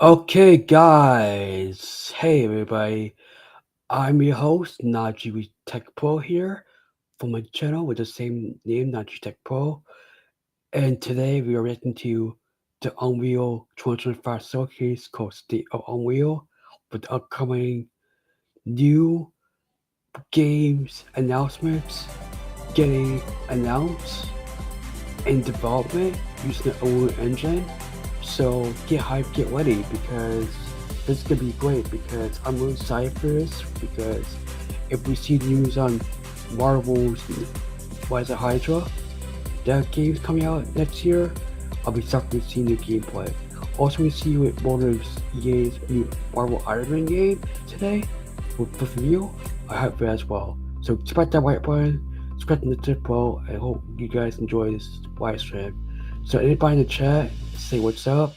Okay, guys. Hey, everybody. I'm your host, NajeeTechPro here from my channel with the same name, NajeeTechPro. And today we are reacting to the Unreal 2025 showcase called State of Unreal with the upcoming new games announcements getting announced in development using the Unreal Engine. So get hyped, get ready because this is gonna be great because I'm really excited for this because if we see news on Marvel's Rise of Hydra, that game's coming out next year, I'll be shocked to see new gameplay. Also we see with Motor's EA's new Marvel Iron Man game today with review, I hope that as well. So spread that white button, spread the tip bro, I hope you guys enjoy this live stream. So anybody in the chat, say what's up.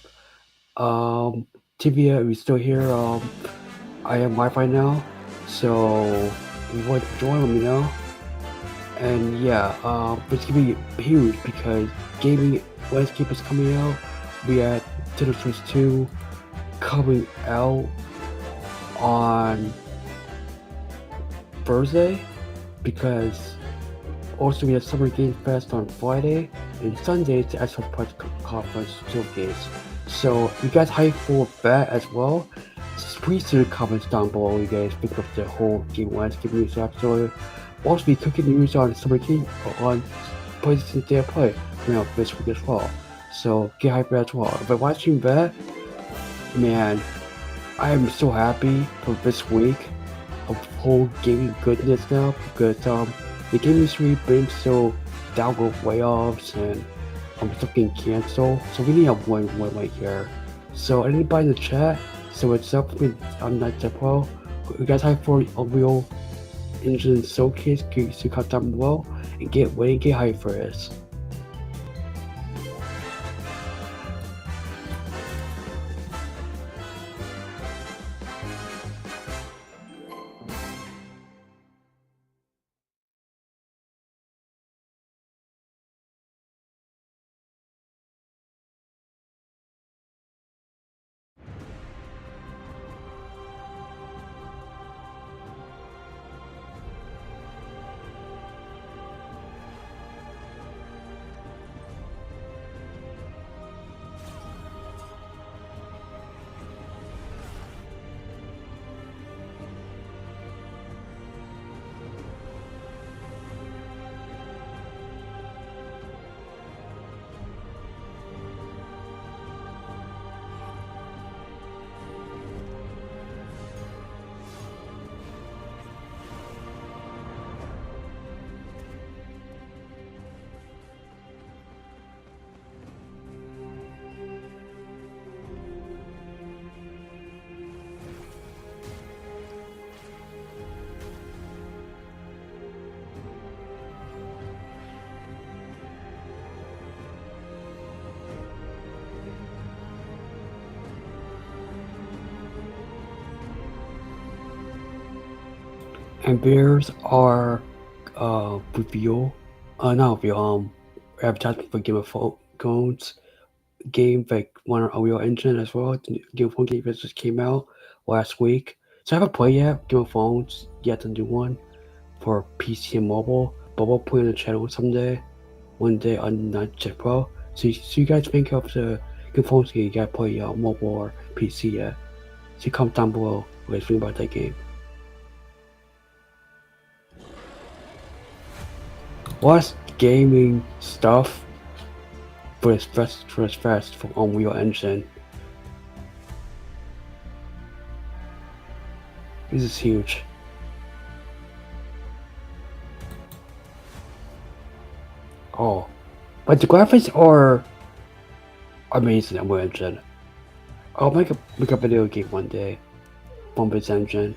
TV, are we still here? I have Wi-Fi now, so if you want to join, let me know. And yeah, it's gonna be huge because gaming landscape is coming out. We had Nintendo Switch 2 coming out on Thursday because also we have Summer Game Fest on Friday and Sunday to Xbox Press Conference showcase. So you guys hype for that as well. Please do the comments down below what you guys think of the whole game landscape news episode. Also be cooking news on Summer Game on PlayStation Day of Play coming out this week as well. So get hyped for that as well. But watching that, man, I am so happy for this week of whole gaming goodness now because the gaming industry been so down with layoffs and stuff getting canceled. So we need a one right here. So anybody in the chat, so what's up with NajeeTechPro? You guys hype for Unreal Engine showcase? Can you comment down below and get ready and get hype for this. And there's our review, not review, advertisement for Game of Thrones game, like one on Unreal Engine as well. The Game of Thrones game that just came out last week. So I haven't played yet, Game of Thrones, yet the new one for PC and mobile, but we'll put it in the channel someday, one day on NajeeTechPro. So you guys think of the Game of Thrones game, you gotta play mobile or PC yet. So comment down below what you guys think about that game. What's gaming stuff for this fest from Unreal Engine? This is huge. Oh, but the graphics are amazing. Unreal Engine. I'll make a video game one day from this engine.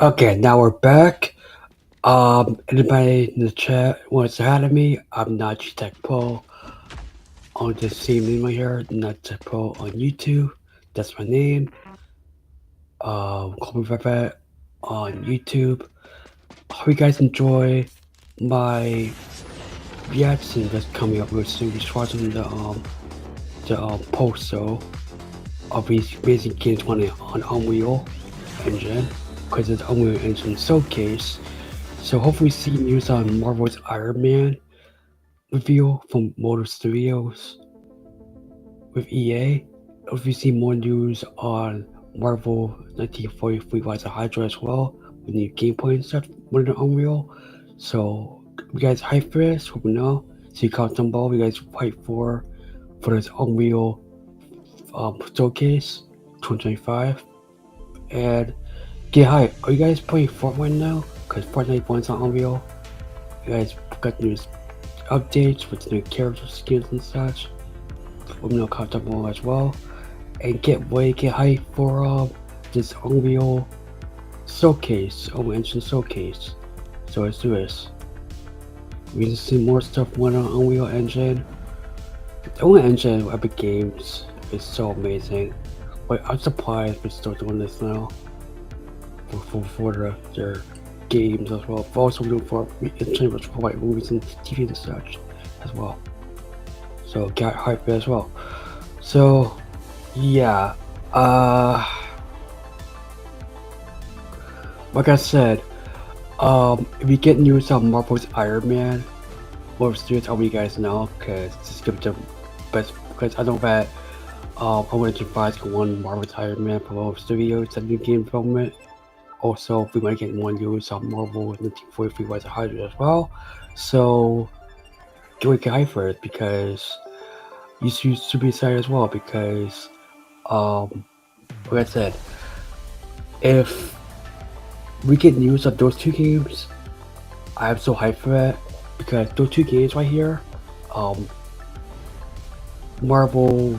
Okay, now we're back. Anybody in the chat wants to add me? I'm NajeeTechPro on the same name right here, NajeeTechPro on YouTube. That's my name. Call me Vivette on YouTube. Hope you guys enjoy my reaction that's coming up real soon. Just watching the post of these amazing games on Unreal Engine because it's Unreal Engine Showcase. So hopefully see news on Marvel's Iron Man reveal from Motor Studios with EA. If you see more news on Marvel 1943 Rise of Hydra as well, with new gameplay and stuff with the Unreal. So you guys hype for this? Hope you know. See comment down below. You guys hype for this Unreal showcase 2025 and get hype. Are you guys playing Fortnite now? Because Fortnite one's on Unreal. You guys got new updates with new character skins and such. Let me know comment down below as well. And get hype for this Unreal showcase, Unreal Engine showcase. So let's do this. We need to see more stuff on Unreal Engine. The Unreal Engine epicgames is so amazing. But I'm surprised we're still doing this now for their games as well. But also doing for like movies and TV and such as well. So got hype as well. So yeah, like I said, if you get news on Marvel's Iron Man, Marvel Studios, I'll let you guys know because it's gonna be the best. Because I know that Unreal Engine 5 is one Marvel's Iron Man for Marvel Studios, that new game development. Also, we might get more news on Marvel 1943 Rise of Hydra as well. So get hype for it because you should be excited as well because like I said, if we get news of those two games, I'm so hyped for that because those two games right here, Marvel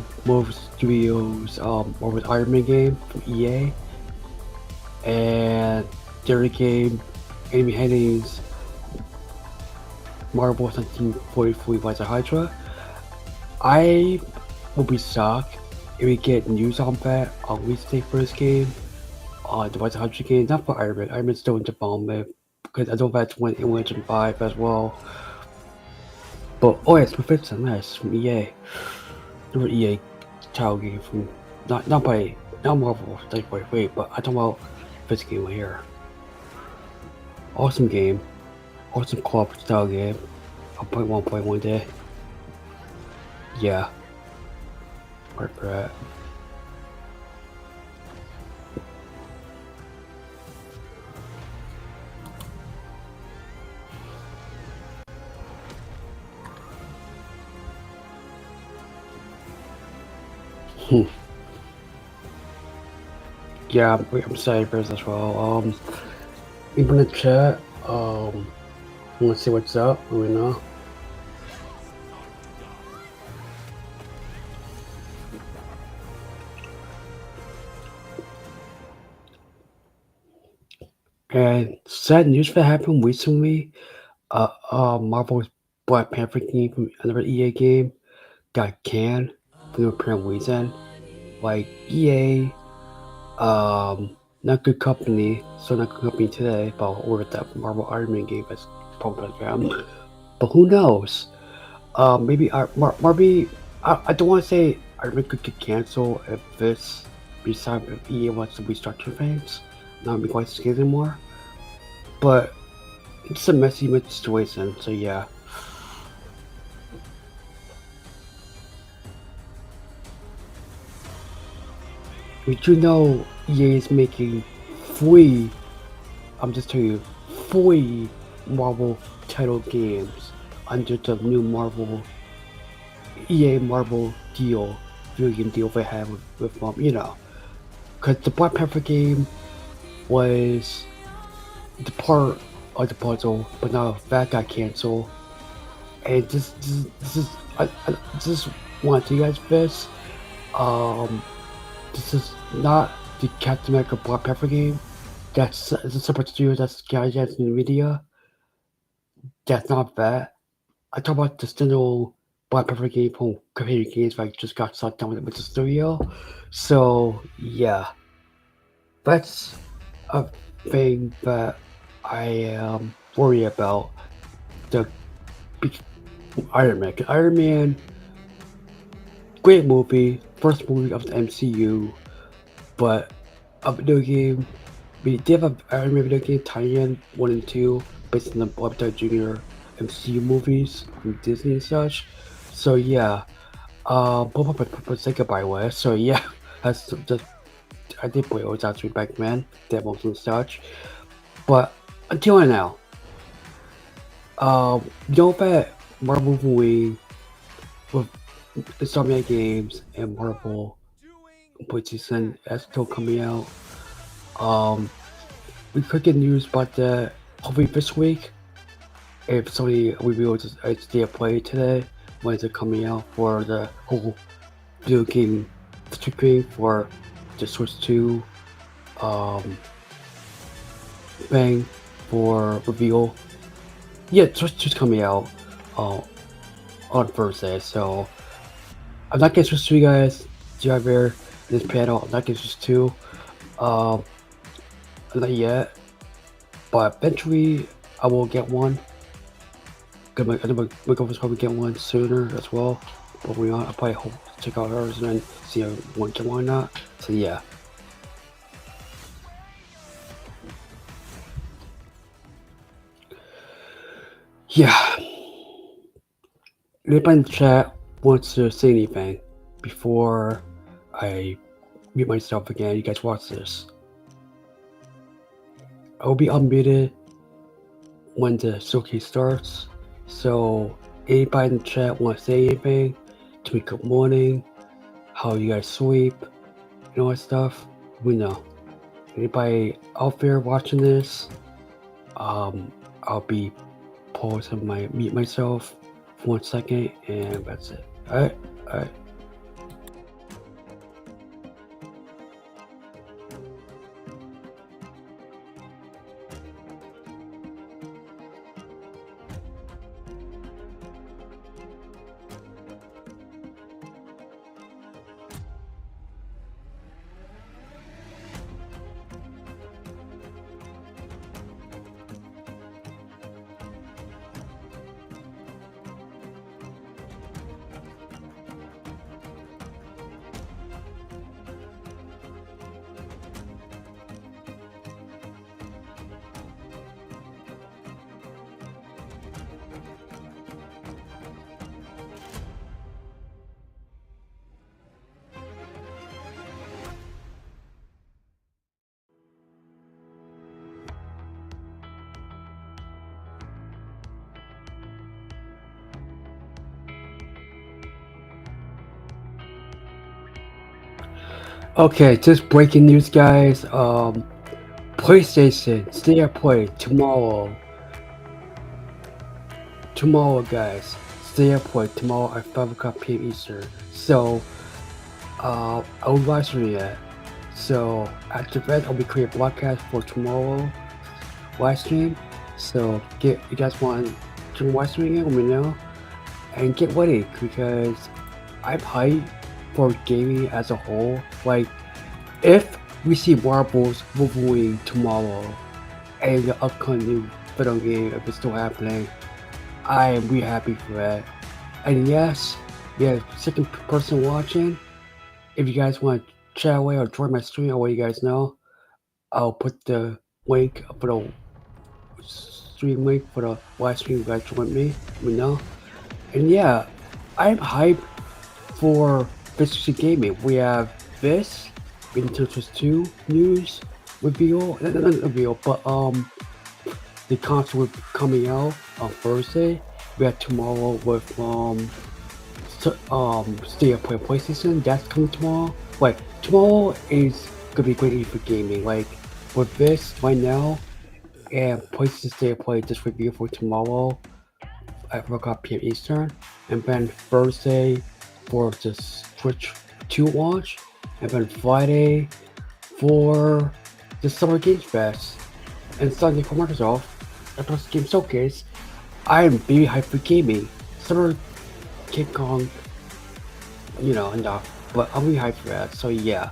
Studios, Marvel's Iron Man game from EA, and their game, Amy Henning's Marvel 1943 Rise of Hydra. I will be shocked if we get news on that on release date for this game, the Rise of Hydra game, not for Iron Man. Iron Man's still in development because I know that's one in Legend 5 as well. But oh, yeah, it's Mephisto, nice from EA. Another EA title game from not by not Marvel, like wait, but I'm talking about this game right here. Awesome game. Awesome co-op style game. I'll play one day. Yeah. Right for that. Yeah, I'm excited for this as well. People in the chat, wanna see what's up, you know? And sad news that happened recently, Marvel's Black Panther game from another EA game got canned for no apparent reason. Like EA, not good company, so not good company today, but I'll order that Marvel Iron Man game as probably them. But who knows? Maybe Marby. I don't want to say Iron Man could get canceled if this, besides if EA wants to restructure things, not be quite scared anymore. But it's a messy situation, so yeah. Did you know EA is making free, I'm just telling you, free Marvel title games under the new EA Marvel deal, video game deal they have with you know, because the Black Panther game was the part of the puzzle, but now that got canceled. And this is, I just want to you guys this. This is not the Captain America Black Panther game. It's a separate studio that's guys at NVIDIA. That's not that. I talk about the still Black Panther game from Computer Games like just got shut down with the studio. So yeah. That's a thing that I am worried about. The Iron Man. Iron Man, great movie, first movie of the MCU, but a video game. We did have a Iron Man video game tie-in 1 and 2 based on the Bob Downey Jr. MCU movies from Disney and such. So yeah, but say goodbye with. So yeah, that's just I did play those actually back then, demos and such. But until now, you know that Marvel movie with Insomniac Games and Marvel season that's still coming out. We could get news about that hopefully this week. If Sony reveals its state of play today, when is it coming out for the whole video game streaming for the Switch 2 thing for reveal. Yeah, Switch 2's coming out on Thursday, so I'm not getting Switch 2 guys. Driver in this panel, I'm not getting Switch 2. Not yet, but eventually I will get one. I think my girlfriend's probably get one sooner as well. But I'll probably hope to check out hers and then see if I want to get one or not. So yeah. Yeah. Anybody in the chat wants to say anything before I mute myself again? You guys watch this. I'll be unmuted when the showcase starts. So anybody in the chat want to say anything? To me, good morning. How you guys sleep? And all that stuff. We know. Anybody out there watching this? I'll be pausing mute myself for 1 second, and that's it. Alright. Okay, just breaking news, guys. PlayStation State of Play tomorrow. Tomorrow, guys. State of Play tomorrow at 5 o'clock p.m. Eastern. So, I will live stream it. So, at the event, I'll be creating a broadcast for tomorrow live stream. So, get you guys want to live stream it? Let me know and get ready because I'm hyped for gaming as a whole. Like, if we see Marvel's Wolverine tomorrow and the upcoming video game, if it's still happening, I am really happy for that. And yes, yeah, second person watching, if you guys want to chat away or join my stream, I'll let you guys know. I'll put the link for the stream link for the live stream. You guys join me, let me know. And yeah, I'm hyped for Physical Gaming. We have this, Nintendo Switch 2 news reveal, not reveal, but the console will be coming out on Thursday. We have tomorrow with State of Play PlayStation. That's coming tomorrow. Like tomorrow is gonna be great for gaming. Like with this right now and PlayStation State of Play just review for tomorrow at 4 o'clock p.m. Eastern, and then Thursday for the Switch 2 launch, and then Friday for the Summer Games Fest, and Sunday for Microsoft. Xbox Game Showcase. I am very hyped for gaming. Summer King Kong, enough, but I'm really hyped for that. So yeah,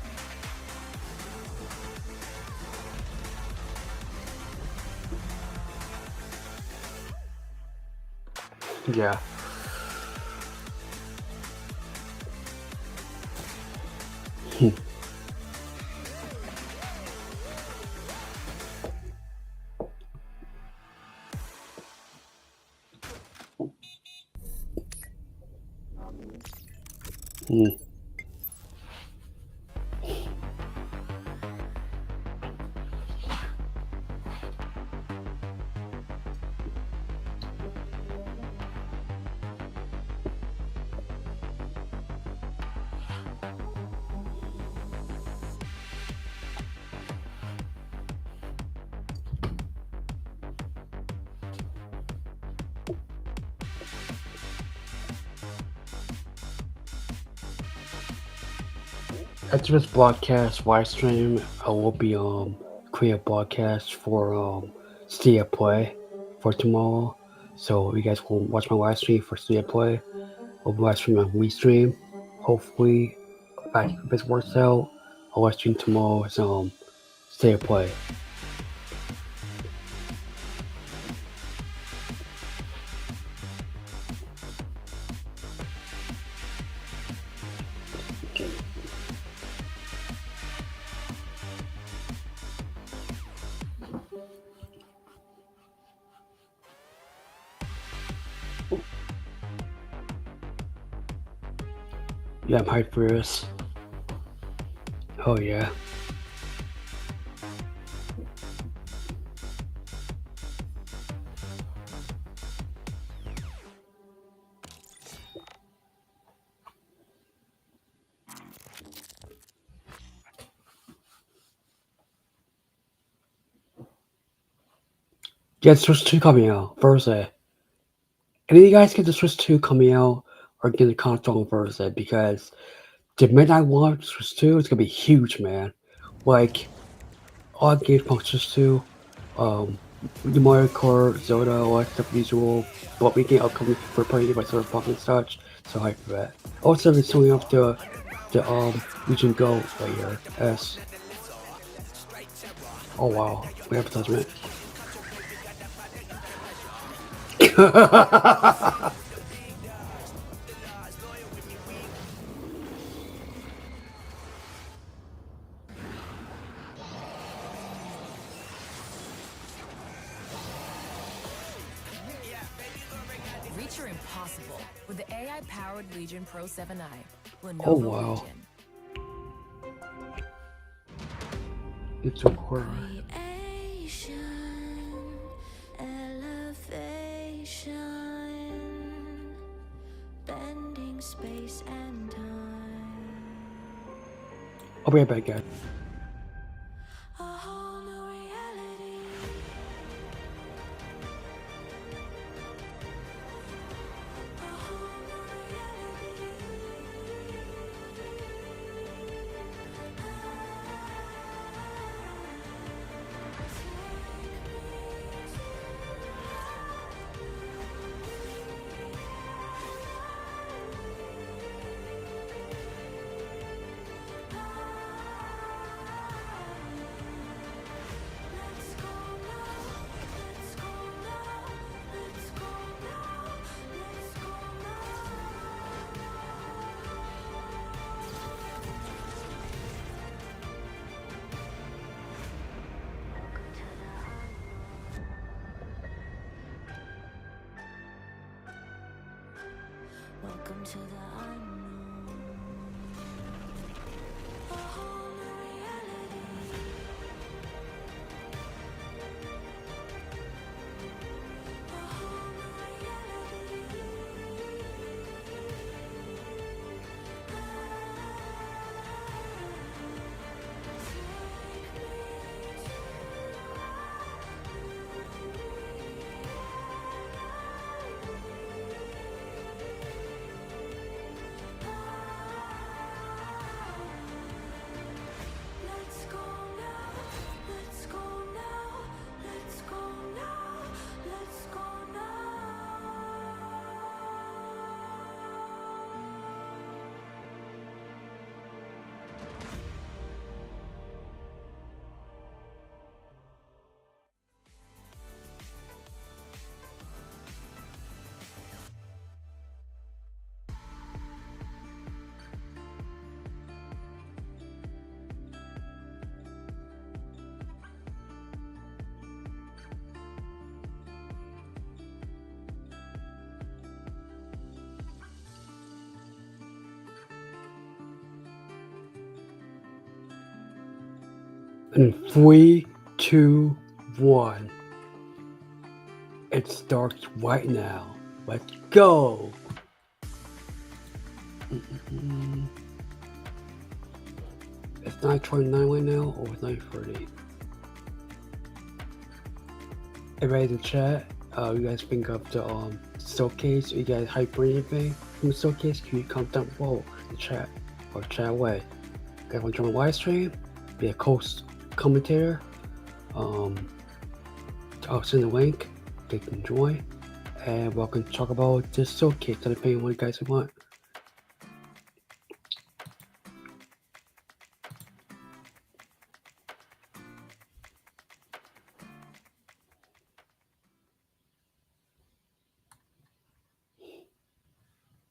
yeah. Hmm. After this broadcast live stream, I will be create a broadcast for Stay at Play for tomorrow. So you guys will watch my live stream for Stay at Play. I'll live stream on WeStream. Hopefully, if this works out, I'll live stream tomorrow's Stay at Play. Yeah, I'm hyped for this. Oh yeah. Yeah, Switch 2 coming out Thursday. Any of you guys get the Switch 2 coming out or get the console on Thursday because the midnight launch Switch 2 is gonna be huge, man. Like all games from Switch 2, the Mario Kart, Zelda, all that stuff usual, but we get upcoming for playing by Cyberpunk and such, so hype for that. Also it's showing off the Region Go layer S. Oh wow, we have advertisement. Reach your impossible with the AI-powered Legion Pro 7i. Oh wow. It's a horror. Bending space and time. I'll be right back, guys. Welcome to the unknown. A whole new reality. A whole new reality. Let's go now. Let's go now. Let's go now. Let's go now. In 3, 2, 1. It starts right now. Let's go. It's 9:29 right now, or it's 9:30. Everybody in the chat, you guys think of the showcase? You guys hype for anything from the showcase? Can you comment down below in the chat or chat away? You guys want to join the live stream? Be a commentator. I'll send the link. They can join, and welcome to talk about this showcase. Depending on what you guys want.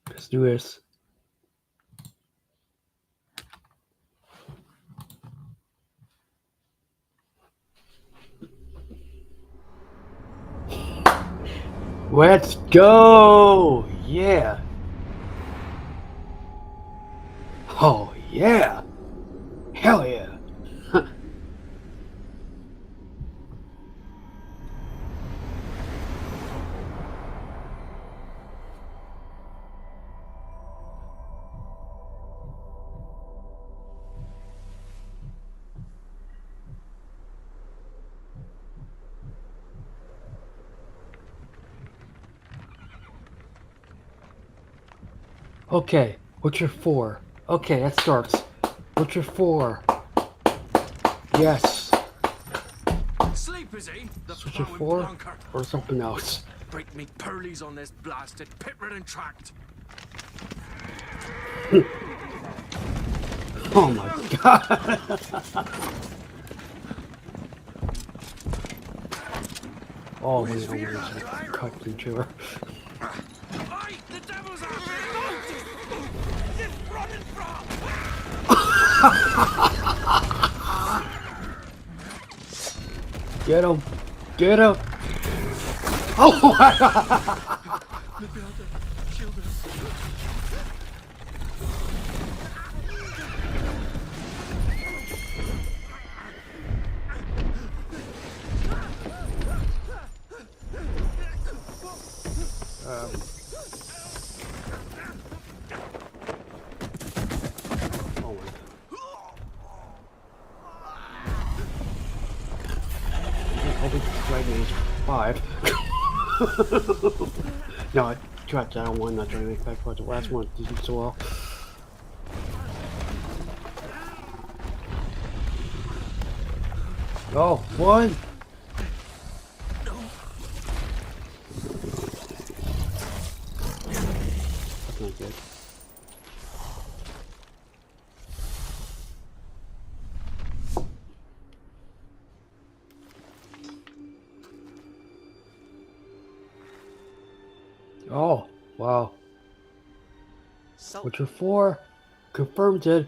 Let's do this. Let's go! Yeah! Oh, yeah! Hell yeah! Okay, what's your 4? Okay, that starts. What's your 4? Yes. Sleep is he? The Switch your plowing 4 plonker. or something else. Break me pearlies on this blasted pit-ridden tract. Oh my god. Oh, wait, I cut the trailer. Aye, the devil's after you! This running from! Get him! Get him! Oh my god! Oh my god. Dragon Age 5. No, I dropped that one, not Dragon Age 5, but the last one didn't so well. Oh, one! That's not good. Oh, wow. Witcher 4 confirmed it.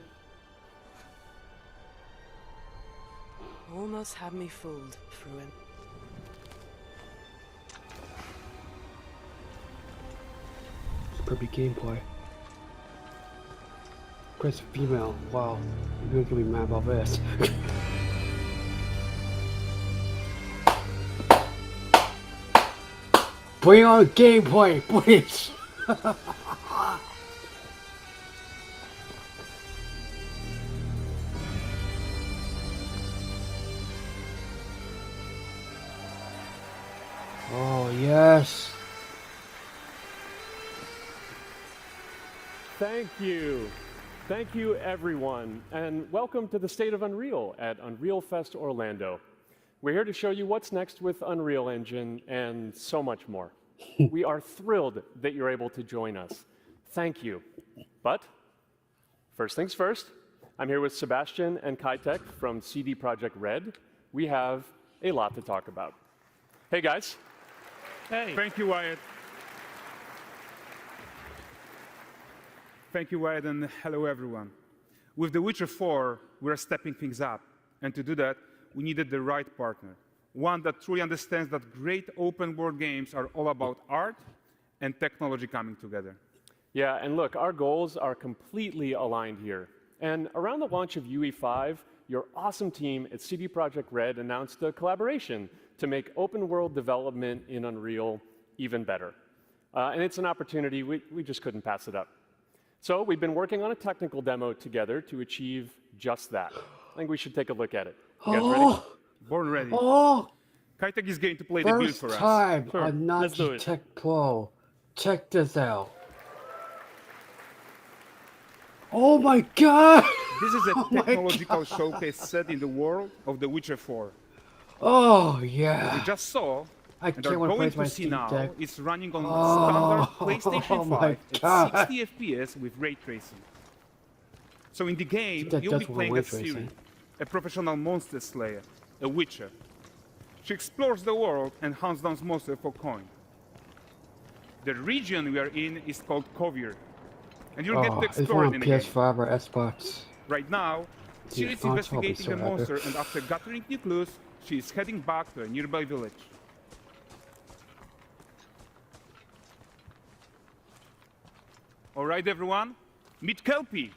Almost had me fooled, Fruin. Pretty gameplay. Chris female. Wow. You're gonna be mad about this. Bring on gameplay, please! Oh, yes! Thank you. Thank you, everyone, and welcome to the State of Unreal at Unreal Fest Orlando. We're here to show you what's next with Unreal Engine and so much more. We are thrilled that you're able to join us. Thank you. But first things first, I'm here with Sebastian and Kitek from CD Projekt Red. We have a lot to talk about. Hey, guys. Hey. Thank you, Wyatt. Thank you, Wyatt, and hello, everyone. With The Witcher 4, we're stepping things up. And to do that, we needed the right partner. One that truly understands that great open-world games are all about art and technology coming together. Yeah, and look, our goals are completely aligned here. And around the launch of UE5, your awesome team at CD Projekt Red announced a collaboration to make open-world development in Unreal even better. And it's an opportunity, we just couldn't pass it up. So we've been working on a technical demo together to achieve just that. I think we should take a look at it. You guys ready? Born ready. Oh! Kitek is going to play the build for us. First time Sure, on let's do it. NajeeTechPro. Check this out. Oh my god! This is a Oh my technological showcase set in the world of The Witcher 4. Oh We yeah! just saw, I and are can't wait to play going with my to see Steam now, Deck. it's running on Oh, standard PlayStation my 5 God. at 60 FPS with ray tracing. So in the game, That you'll be does want playing ray as Ciri, tracing. a professional monster slayer, a witcher. She explores the world and hunts down monsters for coin. The region we are in is called Kovir, and you'll get to Oh, it's explore on it in the game. PS5 or Xbox. Right now, Dude, Ciri is I'll be investigating so the happy. monster, and after gathering new clues, she is heading back to a nearby village. All right, everyone, meet Kelpie.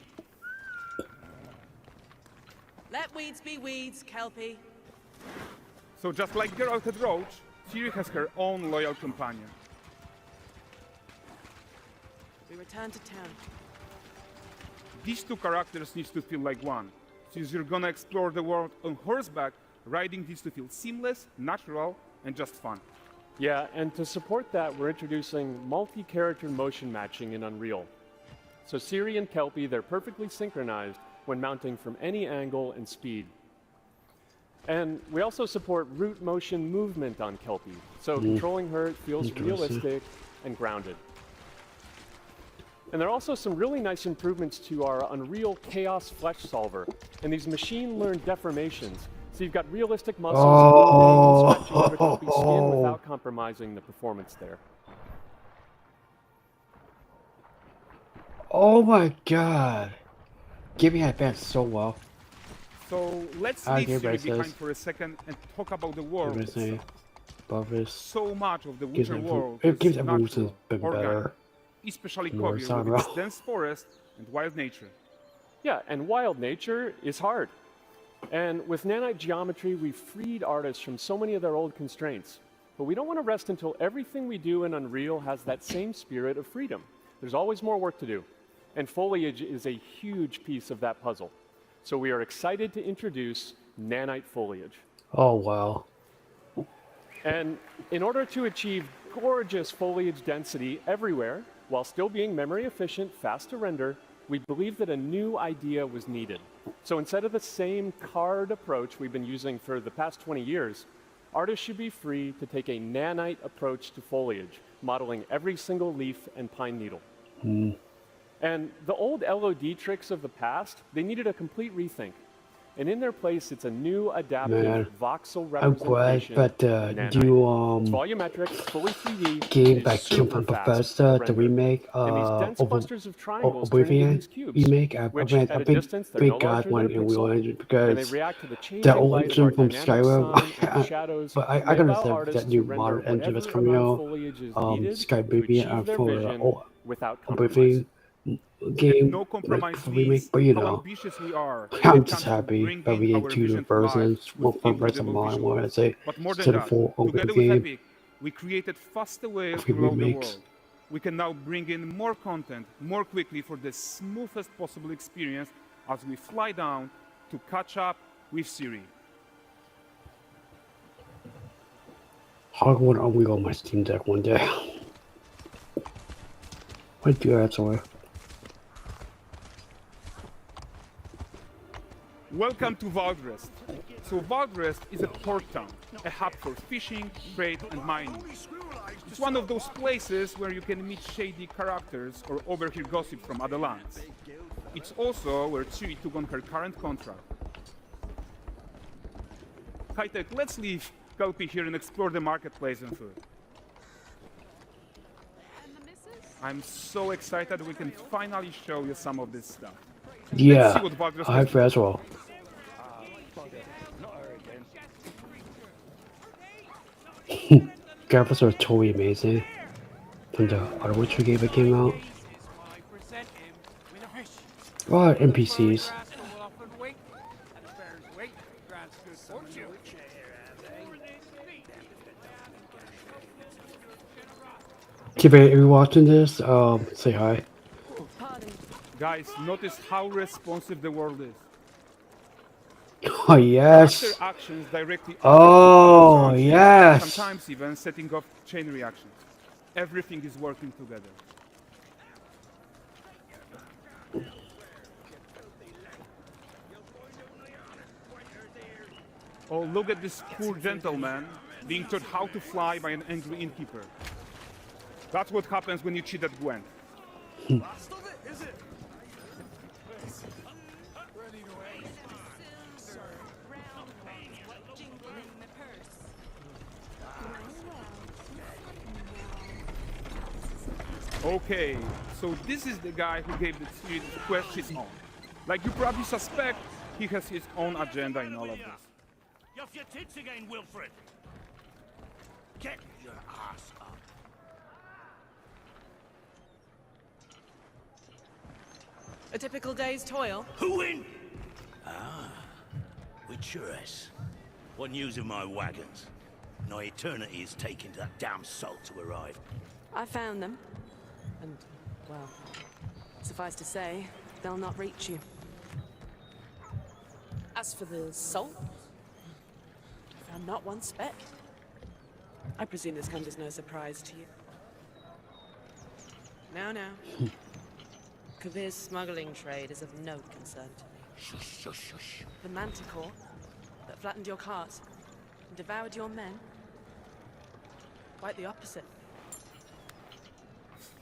Let weeds be weeds, Kelpie. So just like Geralt had Roach, Ciri has her own loyal companion. We return to town. These two characters need to feel like one. Since you're gonna explore the world on horseback, riding needs to feel seamless, natural, and just fun. Yeah, and to support that, we're introducing multi-character motion matching in Unreal. So Ciri and Kelpie, they're perfectly synchronized when mounting from any angle and speed. And we also support root motion movement on Kelpie, so controlling her feels Interesting. realistic and grounded. And there are also some really nice improvements to our Unreal Chaos Flesh Solver and these machine-learned deformations. So you've got realistic muscles moving and stretching over Kelpie's skin without compromising the performance there. Oh my god! Giving advance so well. So let's I leave hear Ciri what it behind says. for a second and talk about the world Everything itself. above this. So much of the Gives Witcher it- world it is gives everyone natural, been organic, better. especially More Kovir with genre. its dense forest and wild nature. Yeah, and wild nature is hard. And with nanite geometry, we've freed artists from so many of their old constraints. But we don't want to rest until everything we do in Unreal has that same spirit of freedom. There's always more work to do. And foliage is a huge piece of that puzzle. So we are excited to introduce nanite foliage. Oh wow. And in order to achieve gorgeous foliage density everywhere, while still being memory efficient, fast to render, we believed that a new idea was needed. So instead of the same card approach we've been using for the past 20 years, artists should be free to take a nanite approach to foliage, modeling every single leaf and pine needle. And the old LOD tricks of the past, they needed a complete rethink. And in their place, it's a new adaptive voxel I'm glad, representation but of nanite. It's volumetric, fully 3D, game and that is came from super fast Bethesda, to the render. remake, And these dense clusters of triangles turn into Oblivion these cubes, remake. I which mean, at a a distance, they're no big god larger than one a in Real pixel, Engine and they because react to the the changing old light of our engine from dynamic Skyrim. sun and shadows. But I They gotta allow say artists that new to modern render engine that's whatever coming amount of out, foliage is needed Sky to Baby achieve their for vision without compromise. Oblivion game No compromise remake. means But you how know, ambitious we are when I'm it just comes to happy that bringing we our get two vision to life versions, one with from Red and incredible Mine, one I visuals. say But more than instead of that, full open together with game. Epic, we created faster ways Free to load the remakes. world. We can now bring in more content more quickly for the smoothest possible experience as we fly down to catch up with Siri. I want to unwheel on my Steam Deck one day. I do that somewhere. Welcome to Valdrest. So Valdrest is a port town, a hub for fishing, trade and mining. It's one of those places where you can meet shady characters or overhear gossip from other lands. It's also where Ciri took on her current contract. High-tech, let's leave Kelpie here and explore the marketplace and food. I'm so excited we can finally show you some of this stuff. Yeah, Let's see what Valdrest I has have as well. Graphics are totally amazing from the other Witcher game that came out. A lot of NPCs. If you're watching this, say hi. Guys, notice how responsive the world is. Oh yes. Character actions directly Oh affect yes. sometimes even setting off chain reactions. Everything is working together. Oh, look at this poor gentleman being taught how to fly by an angry innkeeper. That's what happens when you cheat at Gwent. Okay, so this is the guy who gave the series quest his own. Like you probably suspect, he has his own agenda in all of this. You're off your tits again, Wilfred. Get your ass up. A typical day's toil. Who in? Ah, Witcheress. What news of my wagons? No eternity is taking that damn salt to arrive. I found them. And, well, suffice to say, they'll not reach you. As for the salt, I found not one speck. I presume this comes as no surprise to you. Now. Kavir's smuggling trade is of no concern to me. Shush, shush, shush. The manticore that flattened your cart and devoured your men? Quite the opposite.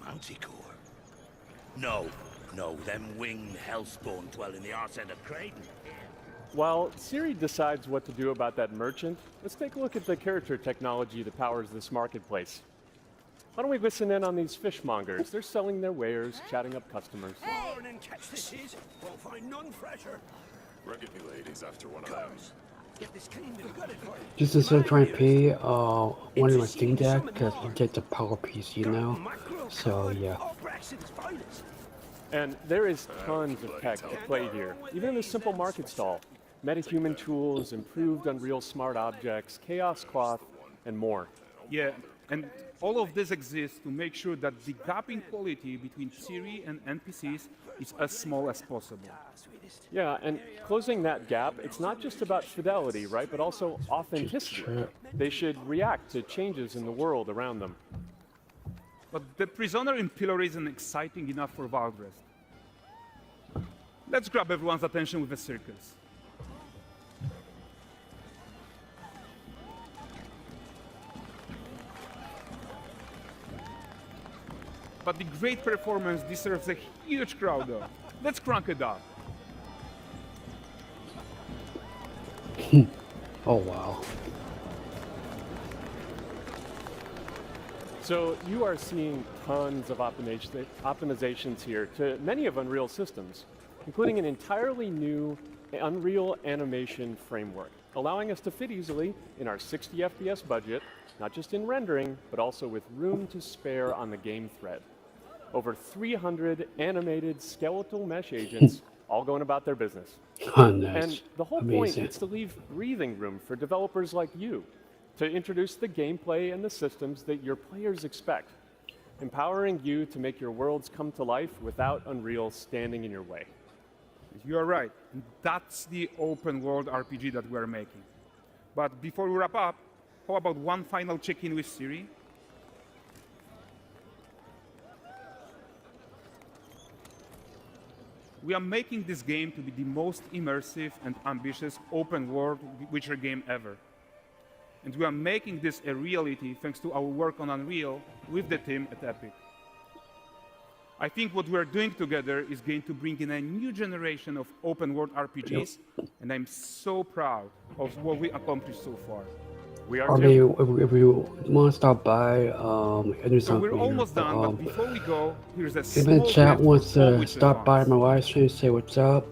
Manticore? No, them winged hellspawn dwell in the arse end of Creighton. While Ciri decides what to do about that merchant, let's take a look at the character technology that powers this marketplace. Why don't we listen in on these fishmongers? They're selling their wares, chatting up customers. Morning, catch this is. Won't find none fresher. Reckon you ladies after one of them. Get this clean and got it for you. Just instead of trying to pay one of my Steam Deck because you get the power PC now. So yeah. And there is tons of tech to play here, even in a simple market stall. Metahuman tools, improved Unreal smart objects, chaos cloth, and more. Yeah, and all of this exists to make sure that the gap in quality between Siri and NPCs is as small as possible. Yeah, and closing that gap, it's not just about fidelity, right, but also authenticity. They should react to changes in the world around them. But the prisoner in Pillory isn't exciting enough for Valdrest. Let's grab everyone's attention with a circus. But the great performance deserves a huge crowd, though. Let's crank it up. Oh, wow. So you are seeing tons of optimizations here to many of Unreal's systems, including an entirely new Unreal animation framework, allowing us to fit easily in our 60 FPS budget, not just in rendering, but also with room to spare on the game thread. Over 300 animated skeletal mesh agents all going about their business. Oh, nice. And the whole point is to leave breathing room for developers like you to introduce the gameplay and the systems that your players expect, empowering you to make your worlds come to life without Unreal standing in your way. You are right. That's the open world RPG that we are making. But before we wrap up, how about one final check-in with Siri? We are making this game to be the most immersive and ambitious open world Witcher game ever. And we are making this a reality thanks to our work on Unreal with the team at Epic. I think what we are doing together is going to bring in a new generation of open world RPGs, and I'm so proud of what we accomplished so far. We are too. If you want to stop by, I do So something. we're almost done, but before we go, here's a if small the chat gift wants for all to Witcher stop by fans. my live stream, say what's up.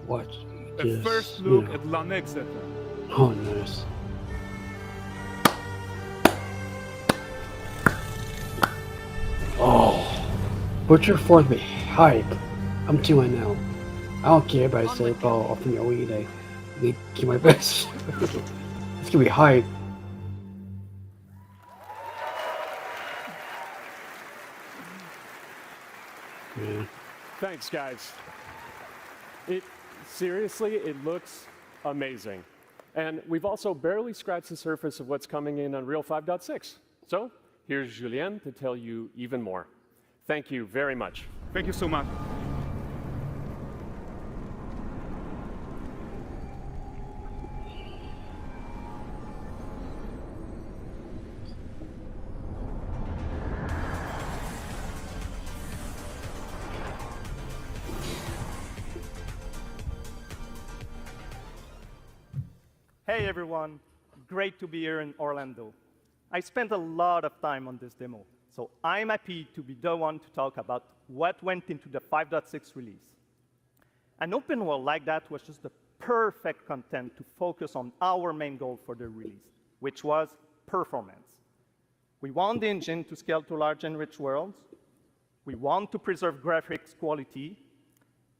Watch. A Just, first you look know. at La Nexeta. Oh, nice. Oh, Butcher Fourth me hype. I'm chilling now. I don't care if I say about off the OE day. They keep my best. It's gonna be hype. Yeah. Thanks, guys. Seriously, it looks amazing. And we've also barely scratched the surface of what's coming in Unreal 5.6. So here's Julien to tell you even more. Thank you very much. Thank you so much. Hey everyone, great to be here in Orlando. I spent a lot of time on this demo, so I'm happy to be the one to talk about what went into the 5.6 release. An open world like that was just the perfect content to focus on our main goal for the release, which was performance. We want the engine to scale to large and rich worlds. We want to preserve graphics quality.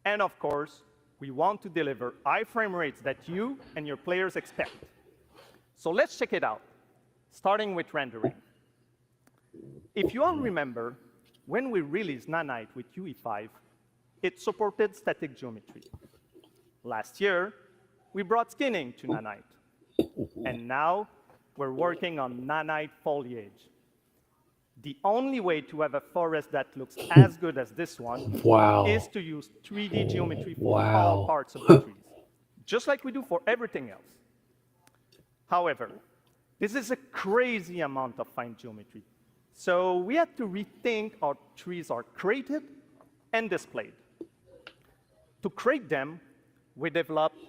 And of course, we want to deliver high frame rates that you and your players expect. So let's check it out, starting with rendering. If you all remember, when we released Nanite with UE5, it supported static geometry. Last year, we brought skinning to Nanite. And now, we're working on Nanite foliage. The only way to have a forest that looks as good as this one is to use 3D geometry for all parts of the trees, just like we do for everything else. However, this is a crazy amount of fine geometry. So we had to rethink how trees are created and displayed. To create them, we developed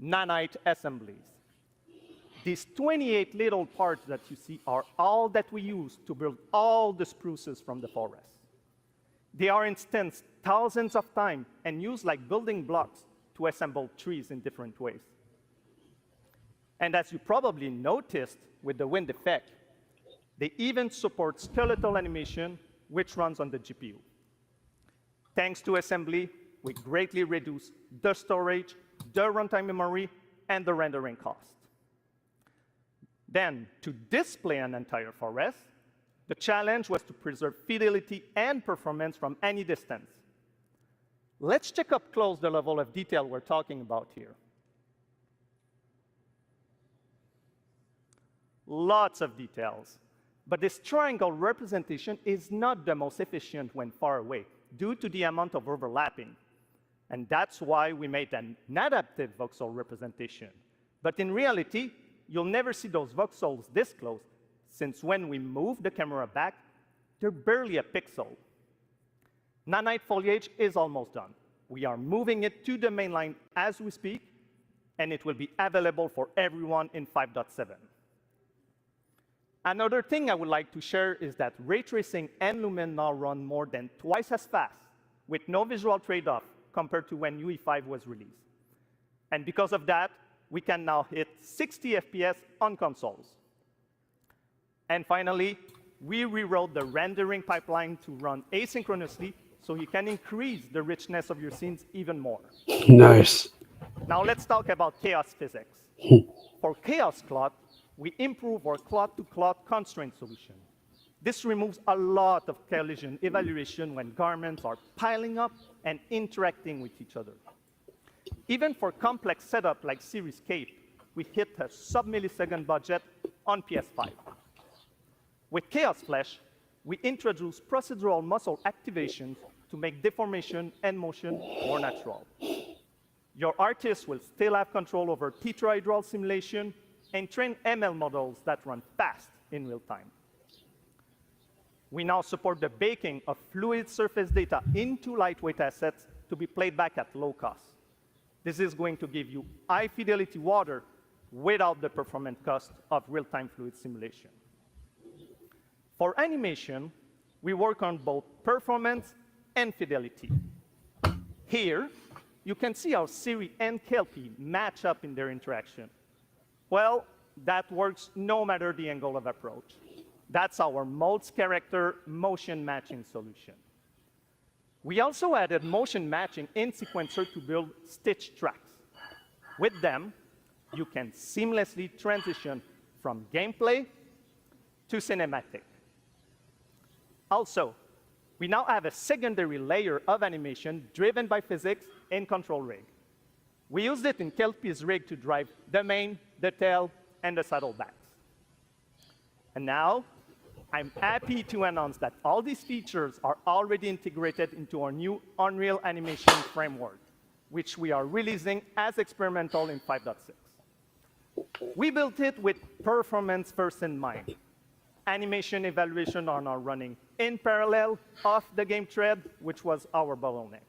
Nanite assemblies. These 28 little parts that you see are all that we use to build all the spruces from the forest. They are instanced thousands of times and used like building blocks to assemble trees in different ways. And as you probably noticed with the wind effect, they even support skeletal animation, which runs on the GPU. Thanks to assembly, we greatly reduce the storage, the runtime memory, and the rendering cost. Then, to display an entire forest, the challenge was to preserve fidelity and performance from any distance. Let's check up close the level of detail we're talking about here. Lots of details. But this triangle representation is not the most efficient when far away, due to the amount of overlapping. And that's why we made an adaptive voxel representation. But in reality, you'll never see those voxels this close, since when we move the camera back, they're barely a pixel. Nanite foliage is almost done. We are moving it to the main line as we speak, and it will be available for everyone in 5.7. Another thing I would like to share is that ray tracing and Lumen now run more than twice as fast, with no visual trade-off compared to when UE5 was released. And because of that, we can now hit 60 FPS on consoles. And finally, we rewrote the rendering pipeline to run asynchronously, so you can increase the richness of your scenes even more. Nice. Now let's talk about chaos physics. For chaos cloth, we improve our cloth-to-cloth constraint solution. This removes a lot of collision evaluation when garments are piling up and interacting with each other. Even for complex setup like Series Cape, we hit a sub-millisecond budget on PS5. With Chaos Flesh, we introduce procedural muscle activations to make deformation and motion more natural. Your artist will still have control over tetrahedral simulation and train ML models that run fast in real time. We now support the baking of fluid surface data into lightweight assets to be played back at low cost. This is going to give you high-fidelity water without the performance cost of real-time fluid simulation. For animation, we work on both performance and fidelity. Here, you can see how Siri and Kelpie match up in their interaction. Well, that works no matter the angle of approach. That's our modes character motion matching solution. We also added motion matching in Sequencer to build stitch tracks. With them, you can seamlessly transition from gameplay to cinematic. Also, we now have a secondary layer of animation driven by physics in Control Rig. We used it in Kelpie's rig to drive the mane, the tail, and the saddlebacks. And now, I'm happy to announce that all these features are already integrated into our new Unreal Animation framework, which we are releasing as experimental in 5.6. We built it with performance first in mind. Animation evaluation are now running in parallel off the game thread, which was our bottleneck.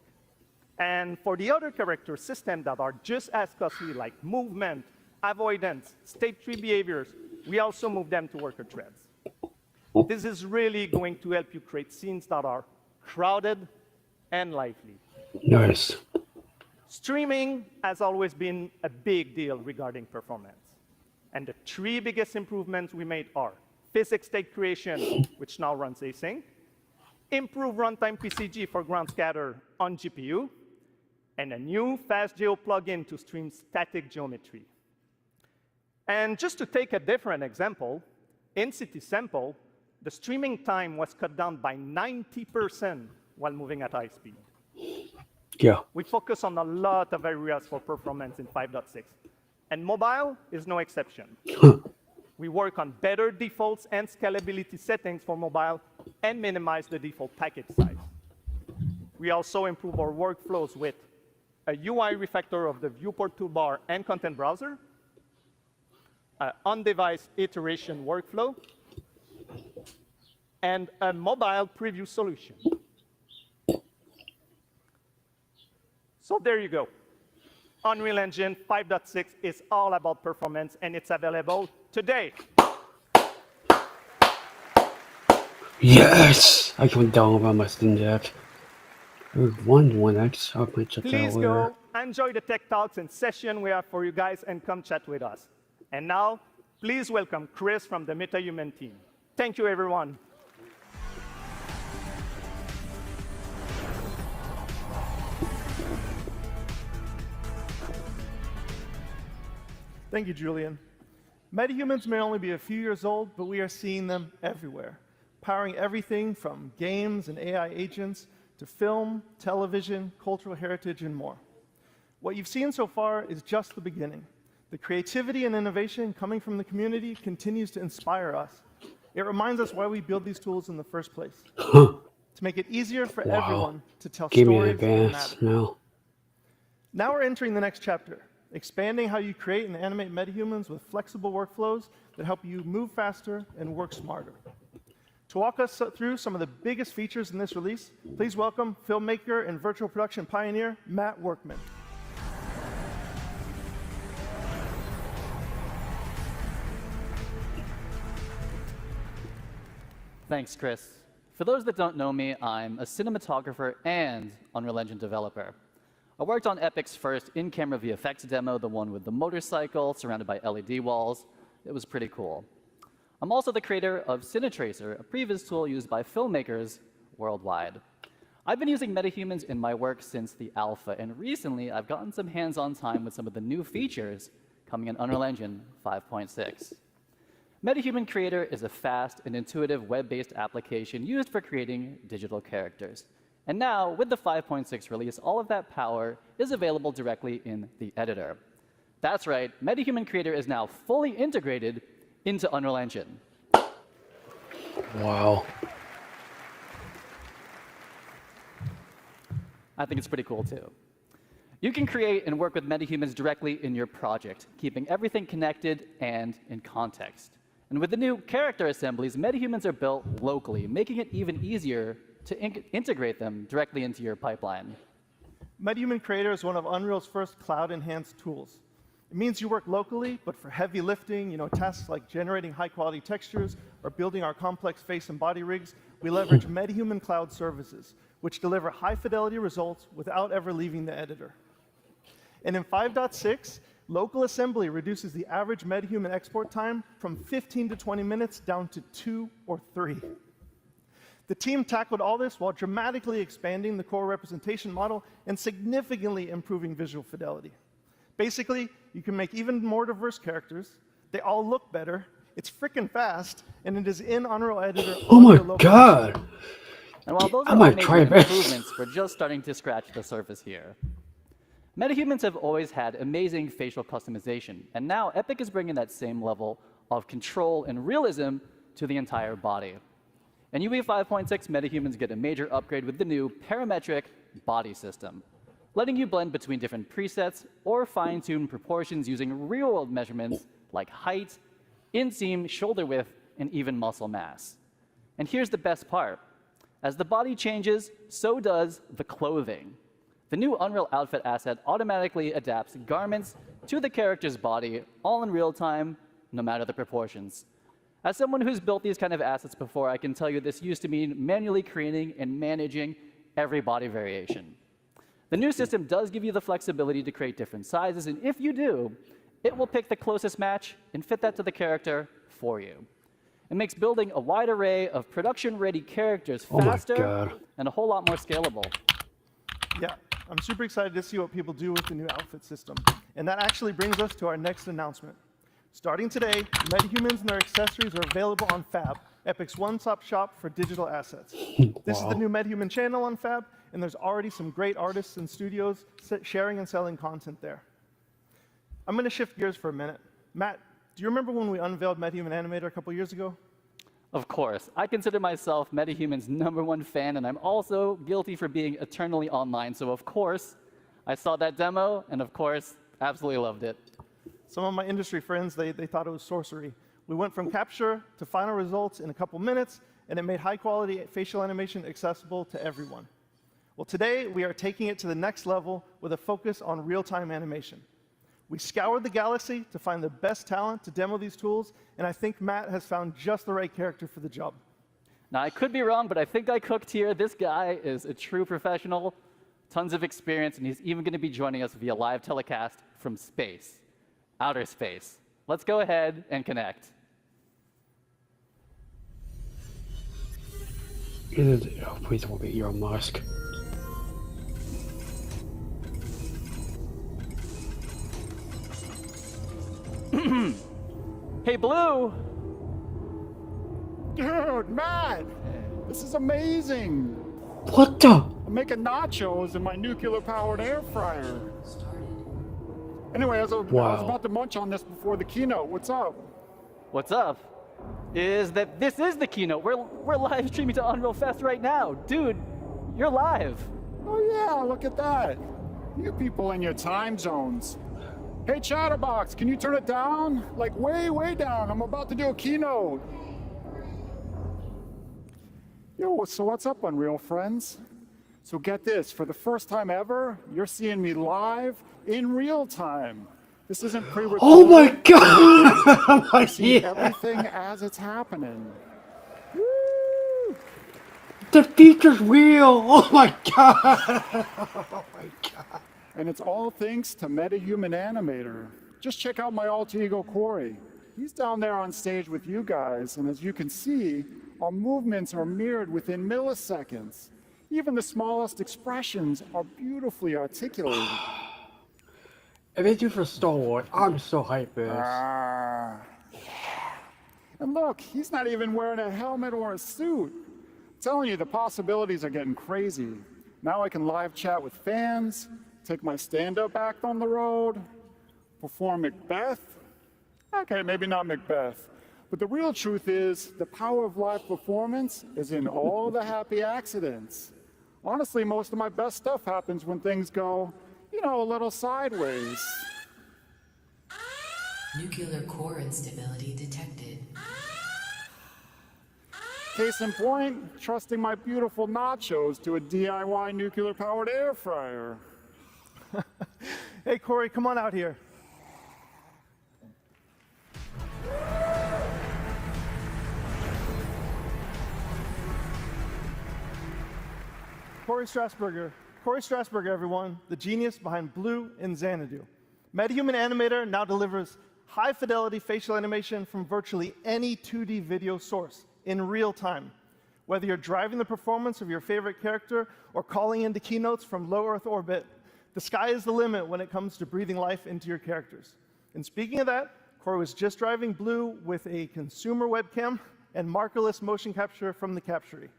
And for the other character systems that are just as costly, like movement, avoidance, state tree behaviors, we also move them to worker threads. This is really going to help you create scenes that are crowded and lively. Nice. Streaming has always been a big deal regarding performance. And the three biggest improvements we made are physics state creation, which now runs async, improve runtime PCG for ground scatter on GPU, and a new FastGeo plugin to stream static geometry. And just to take a different example, in City Sample, the streaming time was cut down by 90% while moving at high speed. Yeah. We focus on a lot of areas for performance in 5.6, and mobile is no exception. We work on better defaults and scalability settings for mobile and minimize the default package size. We also improve our workflows with a UI refactor of the viewport toolbar and content browser, an on-device iteration workflow, and a mobile preview solution. So there you go. Unreal Engine 5.6 is all about performance, and it's available today. Yes! I can download my Steam Deck. There's one X. I might check that Please later. go enjoy the tech talks and session we have for you guys, and come chat with us. And now, please welcome Chris from the MetaHuman team. Thank you, everyone. Thank you, Julian. Metahumans may only be a few years old, but we are seeing them everywhere, powering everything from games and AI agents to film, television, cultural heritage, and more. What you've seen so far is just the beginning. The creativity and innovation coming from the community continues to inspire us. It reminds us why we build these tools in the first place. To make it easier for everyone to tell Give me an stories that advance matter. now. Now we're entering the next chapter, expanding how you create and animate metahumans with flexible workflows that help you move faster and work smarter. To walk us through some of the biggest features in this release, please welcome filmmaker and virtual production pioneer, Matt Workman. Thanks, Chris. For those that don't know me, I'm a cinematographer and Unreal Engine developer. I worked on Epic's first in-camera VFX demo, the one with the motorcycle surrounded by LED walls. It was pretty cool. I'm also the creator of CineTracer, a previous tool used by filmmakers worldwide. I've been using metahumans in my work since the alpha, and recently I've gotten some hands-on time with some of the new features coming in Unreal Engine 5.6. MetaHuman Creator is a fast and intuitive web-based application used for creating digital characters. And now, with the 5.6 release, all of that power is available directly in the editor. That's right, MetaHuman Creator is now fully integrated into Unreal Engine. Wow. I think it's pretty cool, too. You can create and work with metahumans directly in your project, keeping everything connected and in context. And with the new character assemblies, metahumans are built locally, making it even easier to integrate them directly into your pipeline. MetaHuman Creator is one of Unreal's first cloud-enhanced tools. It means you work locally, but for heavy lifting, tasks like generating high-quality textures or building our complex face and body rigs, we leverage MetaHuman Cloud services, which deliver high-fidelity results without ever leaving the editor. And in 5.6, local assembly reduces the average MetaHuman export time from 15 to 20 minutes down to 2 or 3. The team tackled all this while dramatically expanding the core representation model and significantly improving visual fidelity. Basically, you can make even more diverse characters, they all look better, it's freaking fast, and it is in Unreal Editor. Oh my god! And while those I are might major try this. improvements, we're just starting to scratch the surface here. Metahumans have always had amazing facial customization, and now Epic is bringing that same level of control and realism to the entire body. In UE 5.6, metahumans get a major upgrade with the new parametric body system, letting you blend between different presets or fine-tune proportions using real-world measurements like height, inseam, shoulder width, and even muscle mass. And here's the best part. As the body changes, so does the clothing. The new Unreal Outfit asset automatically adapts garments to the character's body, all in real time, no matter the proportions. As someone who's built these kind of assets before, I can tell you this used to mean manually creating and managing every body variation. The new system does give you the flexibility to create different sizes, and if you do, it will pick the closest match and fit that to the character for you. It makes building a wide array of production-ready characters faster and a whole lot more scalable. Yeah, I'm super excited to see what people do with the new outfit system. And that actually brings us to our next announcement. Starting today, metahumans and their accessories are available on Fab, Epic's one-stop shop for digital assets. This is the new MetaHuman channel on Fab, and there's already some great artists and studios sharing and selling content there. I'm going to shift gears for a minute. Matt, do you remember when we unveiled MetaHuman Animator a couple years ago? Of course. I consider myself MetaHuman's #1 fan, and I'm also guilty for being eternally online. So of course, I saw that demo, and of course, absolutely loved it. Some of my industry friends, they thought it was sorcery. We went from capture to final results in a couple minutes, and it made high-quality facial animation accessible to everyone. Well, today, we are taking it to the next level with a focus on real-time animation. We scoured the galaxy to find the best talent to demo these tools, and I think Matt has found just the right character for the job. Now, I could be wrong, but I think I cooked here. This guy is a true professional, tons of experience, and he's even going to be joining us via live telecast from space, outer space. Let's go ahead and connect. Oh, please don't be Elon Musk. Hey Hey, Blue! Dude, Matt! This is amazing! What the? I'm making nachos in my nuclear-powered air fryer. Anyway, I was about to munch on this before the keynote. What's up? What's up? Is that this is the keynote. We're live streaming to Unreal Fest right now. Dude, you're live. Oh yeah, look at that. You people in your time zones. Hey Chatterbox, can you turn it down? Like way, way down. I'm about to do a keynote. Yo, so what's up, Unreal friends? So get this, for the first time ever, you're seeing me live in real time. This isn't pre-recorded. Oh my god! I see everything as it's happening. Woo! The future's real! Oh my god! Oh my god. And it's all thanks to MetaHuman Animator. Just check out my alter ego, Corey. He's down there on stage with you guys, and as you can see, our movements are mirrored within milliseconds. Even the smallest expressions are beautifully articulated. If it's used for Star Wars, I'm so hyped, man. Yeah. And look, he's not even wearing a helmet or a suit. I'm telling you, the possibilities are getting crazy. Now I can live chat with fans, take my stand-up act on the road, perform Macbeth. Okay, maybe not Macbeth. But the real truth is, the power of live performance is in all the happy accidents. Honestly, most of my best stuff happens when things go, you know, a little sideways. Nuclear core instability detected. Case in point, trusting my beautiful nachos to a DIY nuclear-powered air fryer. Hey, Corey, come on out here. Corey Strasberger, everyone, the genius behind Blue and Xanadu. MetaHuman Animator now delivers high-fidelity facial animation from virtually any 2D video source in real time. Whether you're driving the performance of your favorite character or calling into keynotes from low Earth orbit, the sky is the limit when it comes to breathing life into your characters. And speaking of that, Corey was just driving Blue with a consumer webcam and markerless motion capture from the Captury.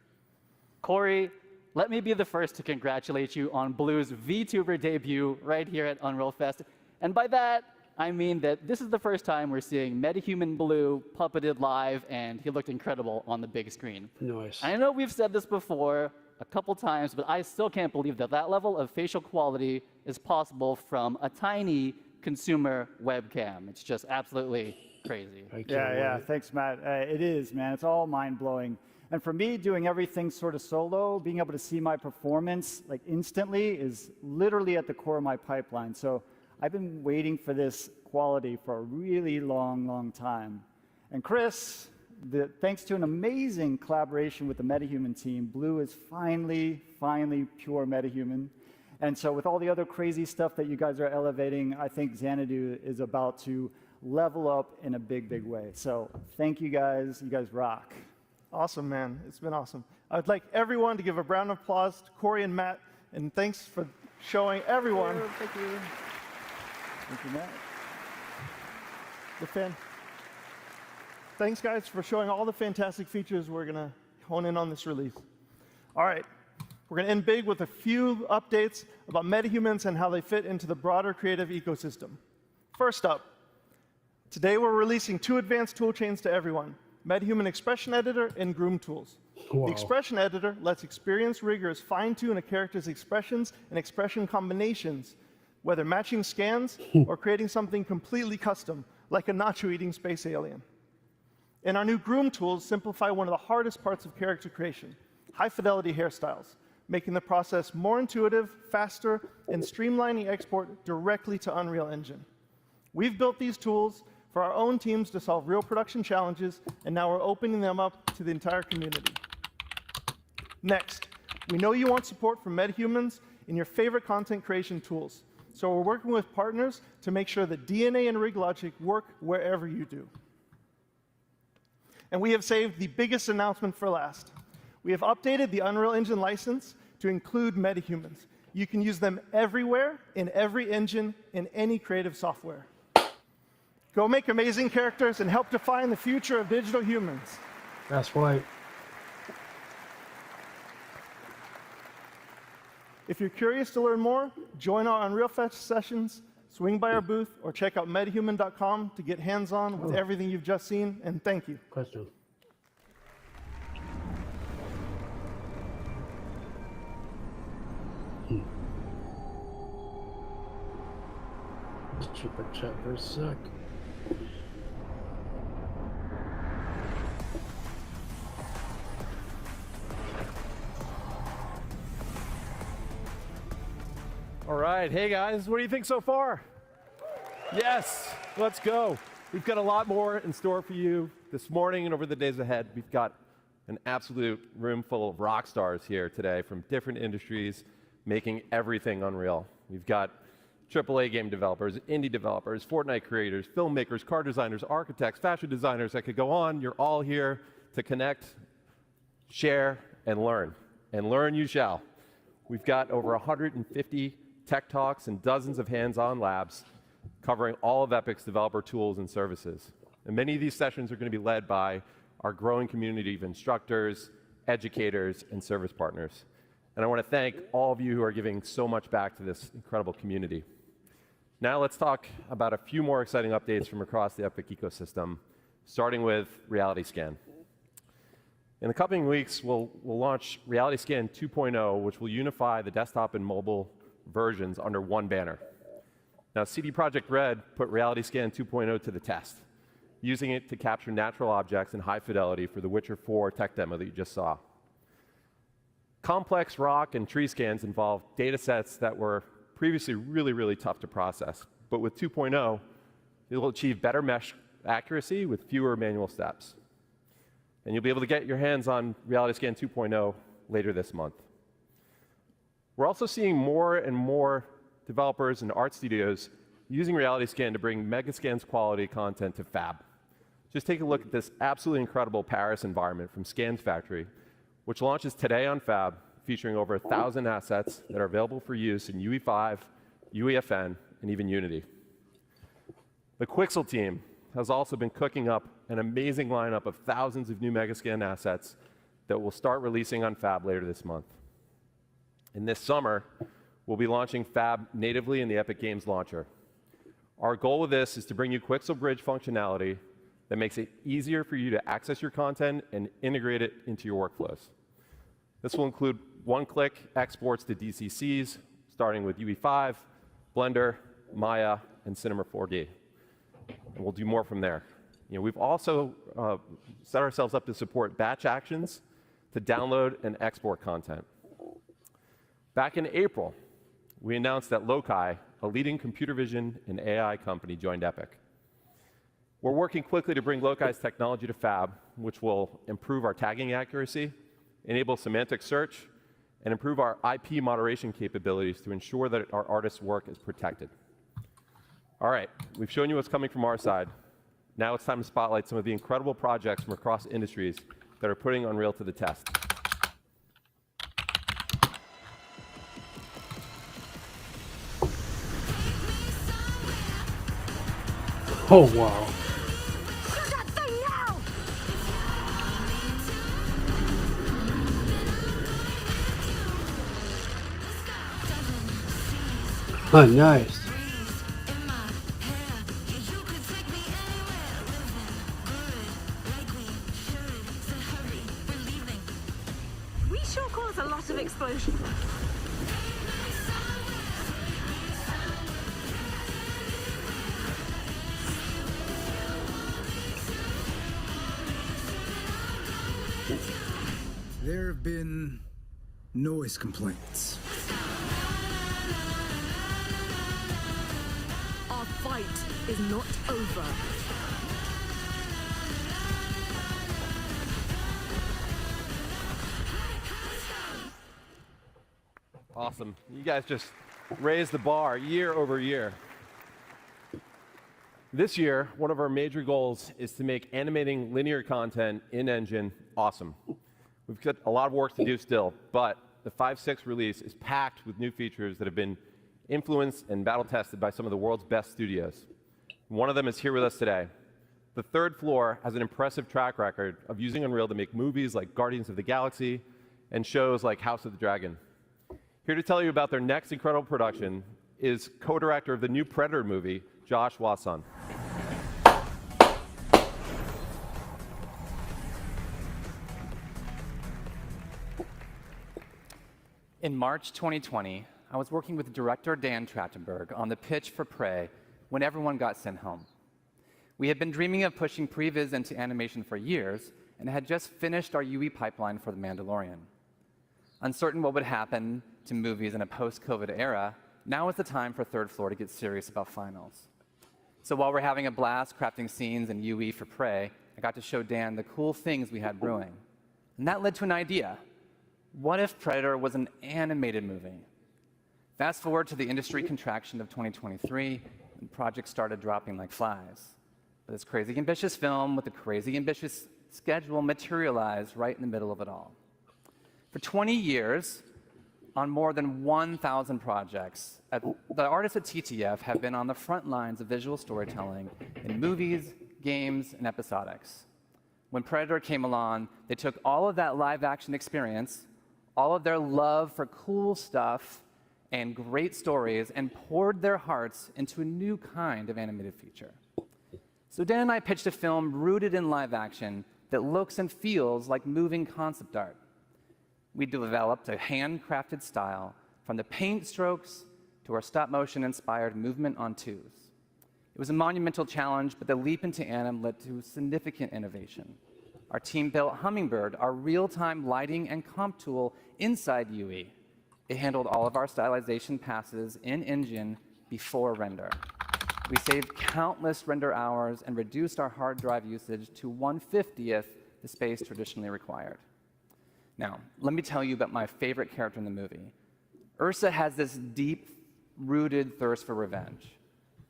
Corey, let me be the first to congratulate you on Blue's VTuber debut right here at Unreal Fest. And by that, I mean that this is the first time we're seeing MetaHuman Blue puppeted live, and he looked incredible on the big screen. Nice. I know we've said this before a couple times, but I still can't believe that that level of facial quality is possible from a tiny consumer webcam. It's just absolutely crazy. Yeah, thanks, Matt. It is, man. It's all mind-blowing. And for me, doing everything sort of solo, being able to see my performance like instantly is literally at the core of my pipeline. So I've been waiting for this quality for a really long, long time. And Chris, thanks to an amazing collaboration with the MetaHuman team, Blue is finally pure MetaHuman. And so with all the other crazy stuff that you guys are elevating, I think Xanadu is about to level up in a big, big way. So thank you guys. You guys rock. Awesome, man. It's been awesome. I'd like everyone to give a round of applause to Corey and Matt, and thanks for showing everyone. Thank you. Thank you, Matt. Thanks, guys, for showing all the fantastic features we're going to hone in on this release. All right. We're going to end big with a few updates about metahumans and how they fit into the broader creative ecosystem. First up, today we're releasing 2 advanced toolchains to everyone: MetaHuman Expression Editor and Groom Tools. Wow. The Expression Editor lets experienced riggers fine-tune a character's expressions and expression combinations, whether matching scans or creating something completely custom, like a nacho-eating space alien. And our new Groom Tools simplify one of the hardest parts of character creation: high-fidelity hairstyles, making the process more intuitive, faster, and streamlining export directly to Unreal Engine. We've built these tools for our own teams to solve real production challenges, and now we're opening them up to the entire community. Next, we know you want support from MetaHumans in your favorite content creation tools, so we're working with partners to make sure that DNA and rig logic work wherever you do. And we have saved the biggest announcement for last. We have updated the Unreal Engine license to include MetaHumans. You can use them everywhere, in every engine, in any creative software. Go make amazing characters and help define the future of digital humans. That's right. If you're curious to learn more, join our Unreal Fest sessions, swing by our booth, or check out metahuman.com to get hands-on with everything you've just seen, and thank you. Question. Super chat for a sec. All right, hey guys, what do you think so far? Yes, let's go. We've got a lot more in store for you this morning and over the days ahead. We've got an absolute room full of rock stars here today from different industries making everything unreal. We've got AAA game developers, indie developers, Fortnite creators, filmmakers, car designers, architects, fashion designers. I could go on. You're all here to connect, share, and learn. And learn you shall. We've got over 150 tech talks and dozens of hands-on labs covering all of Epic's developer tools and services. And many of these sessions are going to be led by our growing community of instructors, educators, and service partners. And I want to thank all of you who are giving so much back to this incredible community. Now let's talk about a few more exciting updates from across the Epic ecosystem, starting with RealityScan. In the coming weeks, we'll launch RealityScan 2.0, which will unify the desktop and mobile versions under one banner. Now, CD Projekt Red put RealityScan 2.0 to the test, using it to capture natural objects in high fidelity for the Witcher 4 tech demo that you just saw. Complex rock and tree scans involve data sets that were previously really tough to process. But with 2.0, it'll achieve better mesh accuracy with fewer manual steps. And you'll be able to get your hands on RealityScan 2.0 later this month. We're also seeing more and more developers and art studios using RealityScan to bring Megascans quality content to Fab. Just take a look at this absolutely incredible Paris environment from Scans Factory, which launches today on Fab, featuring over 1,000 assets that are available for use in UE5, UEFN, and even Unity. The Quixel team has also been cooking up an amazing lineup of thousands of new Megascan assets that will start releasing on Fab later this month. And this summer, we'll be launching Fab natively in the epicgames launcher. Our goal with this is to bring you Quixel Bridge functionality that makes it easier for you to access your content and integrate it into your workflows. This will include one-click exports to DCCs, starting with UE5, Blender, Maya, and Cinema 4D. And we'll do more from there. We've also set ourselves up to support batch actions to download and export content. Back in April, we announced that Loci, a leading computer vision and AI company, joined Epic. We're working quickly to bring Loci's technology to Fab, which will improve our tagging accuracy, enable semantic search, and improve our IP moderation capabilities to ensure that our artists' work is protected. All right, we've shown you what's coming from our side. Now it's time to spotlight some of the incredible projects from across industries that are putting Unreal to the test. Oh, wow. Oh, nice. We sure cause a lot of explosions. There have been noise complaints. Our fight is not over. Awesome. You guys just raised the bar year over year. This year, one of our major goals is to make animating linear content in-engine awesome. We've got a lot of work to do still, but the 5.6 release is packed with new features that have been influenced and battle-tested by some of the world's best studios. One of them is here with us today. The third floor has an impressive track record of using Unreal to make movies like Guardians of the Galaxy and shows like House of the Dragon. Here to tell you about their next incredible production is co-director of the new Predator movie, Josh Wasson. In March 2020, I was working with director Dan Trachtenberg on the pitch for Prey when everyone got sent home. We had been dreaming of pushing previs into animation for years and had just finished our UE pipeline for The Mandalorian. Uncertain what would happen to movies in a post-COVID era, now is the time for Third Floor to get serious about finals. So while we're having a blast crafting scenes in UE for Prey, I got to show Dan the cool things we had brewing. And that led to an idea. What if Predator was an animated movie? Fast forward to the industry contraction of 2023, and projects started dropping like flies. But this crazy ambitious film with a crazy ambitious schedule materialized right in the middle of it all. For 20 years, on more than 1,000 projects, the artists at TTF have been on the front lines of visual storytelling in movies, games, and episodics. When Predator came along, they took all of that live-action experience, all of their love for cool stuff and great stories, and poured their hearts into a new kind of animated feature. So Dan and I pitched a film rooted in live action that looks and feels like moving concept art. We developed a handcrafted style from the paint strokes to our stop-motion inspired movement on twos. It was a monumental challenge, but the leap into anim led to significant innovation. Our team built Hummingbird, our real-time lighting and comp tool inside UE. It handled all of our stylization passes in engine before render. We saved countless render hours and reduced our hard drive usage to 1/50th the space traditionally required. Now, let me tell you about my favorite character in the movie. Ursa has this deep-rooted thirst for revenge.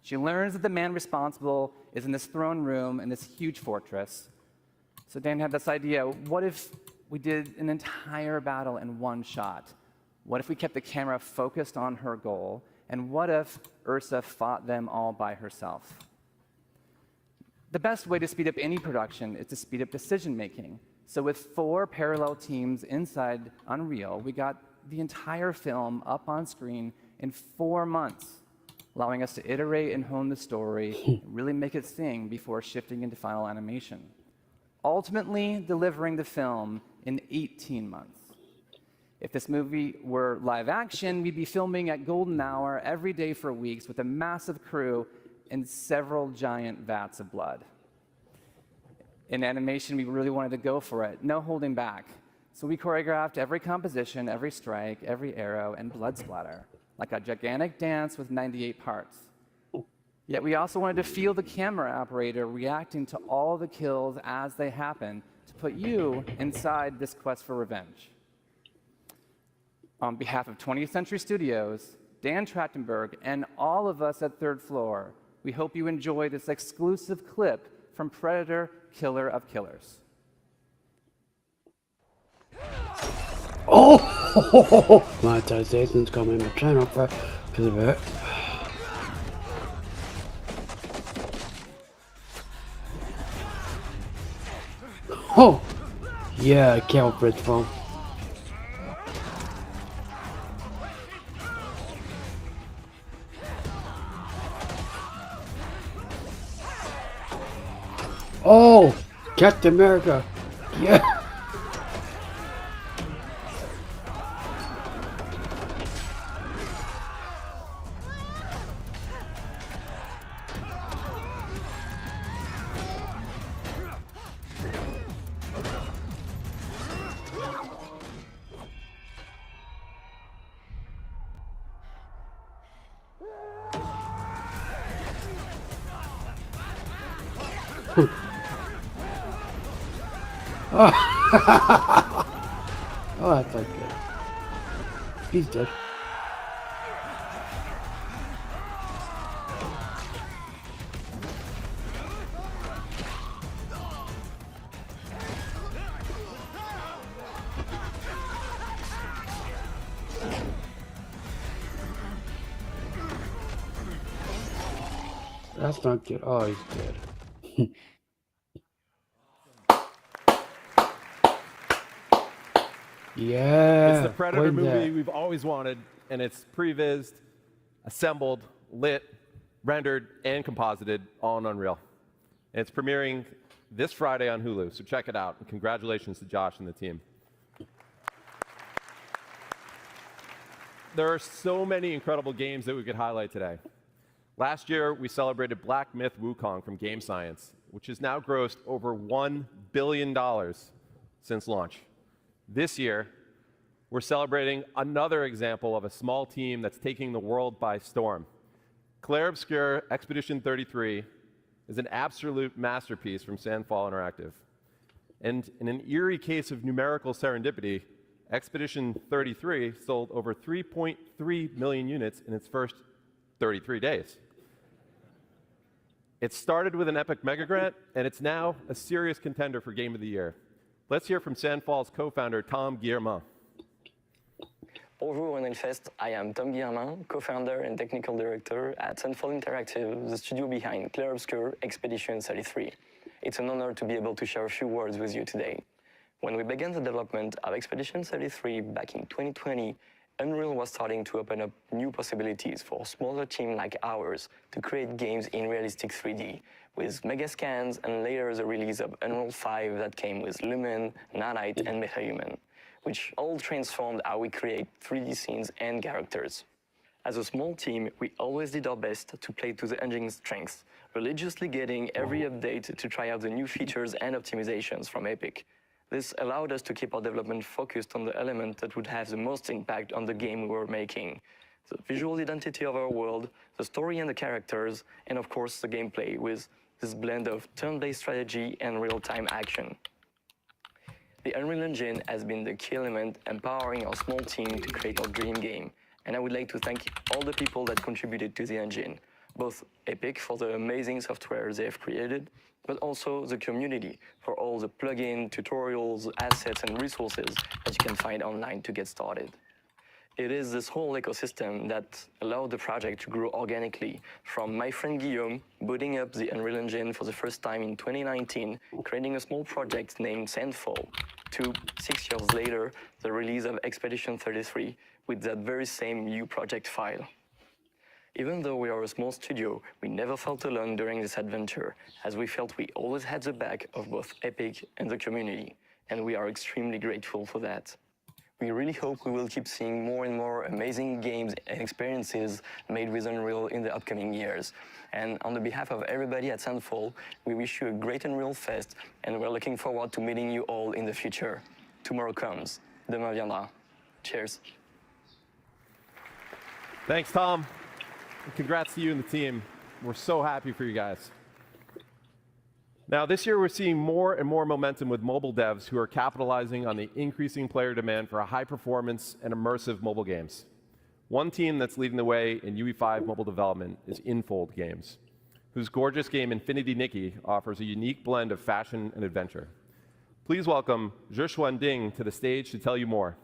She learns that the man responsible is in this throne room in this huge fortress. So Dan had this idea, what if we did an entire battle in one shot? What if we kept the camera focused on her goal? And what if Ursa fought them all by herself? The best way to speed up any production is to speed up decision-making. So with 4 parallel teams inside Unreal, we got the entire film up on screen in 4 months, allowing us to iterate and hone the story, and really make it sing before shifting into final animation, ultimately delivering the film in 18 months. If this movie were live action, we'd be filming at golden hour every day for weeks with a massive crew and several giant vats of blood. In animation, we really wanted to go for it, no holding back. So we choreographed every composition, every strike, every arrow, and blood splatter, like a gigantic dance with 98 parts. Yet we also wanted to feel the camera operator reacting to all the kills as they happen to put you inside this quest for revenge. On behalf of 20th Century Studios, Dan Trachtenberg, and all of us at Third Floor, we hope you enjoy this exclusive clip from Predator, Killer of Killers. Oh! Monetization's coming to my channel because of it. Oh! Yeah, I can't bridge phone. Oh! Captain America! Yeah! Oh, that's not good. He's dead. That's not good. Oh, he's dead. Yeah. It's the Predator win movie that. we've always wanted, and it's prevised, assembled, lit, rendered, and composited all in Unreal. And it's premiering this Friday on Hulu, so check it out. And congratulations to Josh and the team. There are so many incredible games that we could highlight today. Last year, we celebrated Black Myth Wukong from Game Science, which has now grossed over $1 billion since launch. This year, we're celebrating another example of a small team that's taking the world by storm. Clair Obscur Expedition 33 is an absolute masterpiece from Sandfall Interactive. And in an eerie case of numerical serendipity, Expedition 33 sold over 3.3 million units in its first 33 days. It started with an epic mega grant, and it's now a serious contender for Game of the Year. Let's hear from Sandfall's co-founder, Tom Guillermin. Bonjour and Hellfest, I am Tom Guillermin, co-founder and technical director at Sandfall Interactive, the studio behind Clair Obscur Expedition 33. It's an honor to be able to share a few words with you today. When we began the development of Expedition 33 back in 2020, Unreal was starting to open up new possibilities for a smaller team like ours to create games in realistic 3D, with mega scans and later the release of Unreal 5 that came with Lumen, Nanite, and MetaHuman, which all transformed how we create 3D scenes and characters. As a small team, we always did our best to play to the engine's strengths, religiously getting every update to try out the new features and optimizations from Epic. This allowed us to keep our development focused on the element that would have the most impact on the game we were making. The visual identity of our world, the story and the characters, and of course the gameplay with this blend of turn-based strategy and real-time action. The Unreal Engine has been the key element empowering our small team to create our dream game, and I would like to thank all the people that contributed to the engine, both Epic for the amazing software they have created, but also the community for all the plugin, tutorials, assets, and resources that you can find online to get started. It is this whole ecosystem that allowed the project to grow organically, from my friend Guillaume booting up the Unreal Engine for the first time in 2019, creating a small project named Sandfall, to 6 years later, the release of Expedition 33 with that very same new project file. Even though we are a small studio, we never felt alone during this adventure, as we felt we always had the back of both Epic and the community, and we are extremely grateful for that. We really hope we will keep seeing more and more amazing games and experiences made with Unreal in the upcoming years. And on the behalf of everybody at Sandfall, we wish you a great Unreal Fest, and we're looking forward to meeting you all in the future. Tomorrow comes. Demain viendra. Cheers. Thanks, Tom. And congrats to you and the team. We're so happy for you guys. Now, this year we're seeing more and more momentum with mobile devs who are capitalizing on the increasing player demand for high-performance and immersive mobile games. One team that's leading the way in UE5 mobile development is Infold Games, whose gorgeous game Infinity Nikki offers a unique blend of fashion and adventure. Please welcome Zhishuan Ding to the stage to tell you more.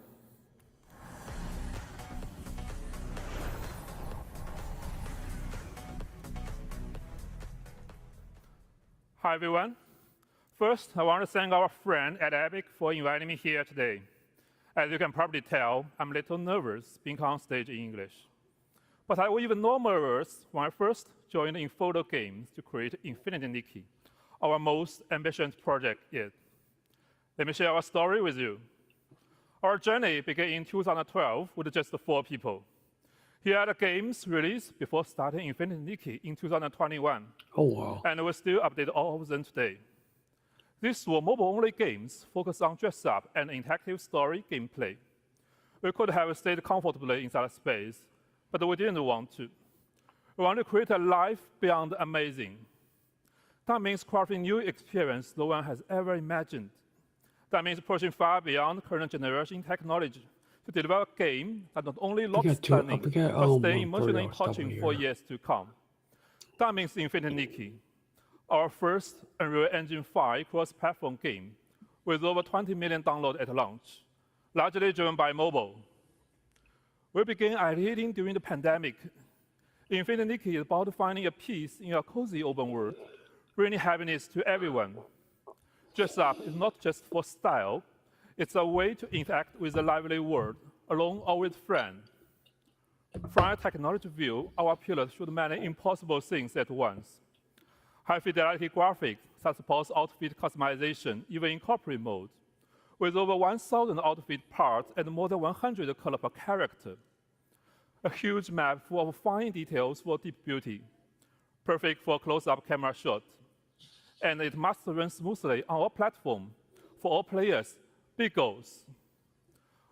Hi, everyone. First, I want to thank our friend at Epic for inviting me here today. As you can probably tell, I'm a little nervous being on stage in English. But I was even more nervous when I first joined Infold Games to create Infinity Nikki, our most ambitious project yet. Let me share our story with you. Our journey began in 2012 with just 4 people. Here are the games released before starting Infinity Nikki in 2021. Oh, wow. And we still update all of them today. These were mobile-only games focused on dress-up and interactive story gameplay. We could have stayed comfortably in that space, but we didn't want to. We want to create a life beyond amazing. That means crafting new experience no one has ever imagined. That means pushing far beyond current generation technology to deliver a game that not only looks stunning, but stay emotionally touching for years to come. That means Infinity Nikki, our first Unreal Engine 5 cross-platform game with over 20 million downloads at launch, largely driven by mobile. We began editing during the pandemic. Infinite Nikki is about finding a peace in a cozy open world, bringing happiness to everyone. Dress Up is not just for style, it's a way to interact with the lively world, alone or with friends. From a technology view, our pillars should many impossible things at once. High-fidelity graphics that supports outfit customization, even in corporate mode, with over 1,000 outfit parts and more than 100 colors per character. A huge map full of fine details for deep beauty, perfect for close-up camera shot. And it must run smoothly on our platform. For all players, big goals.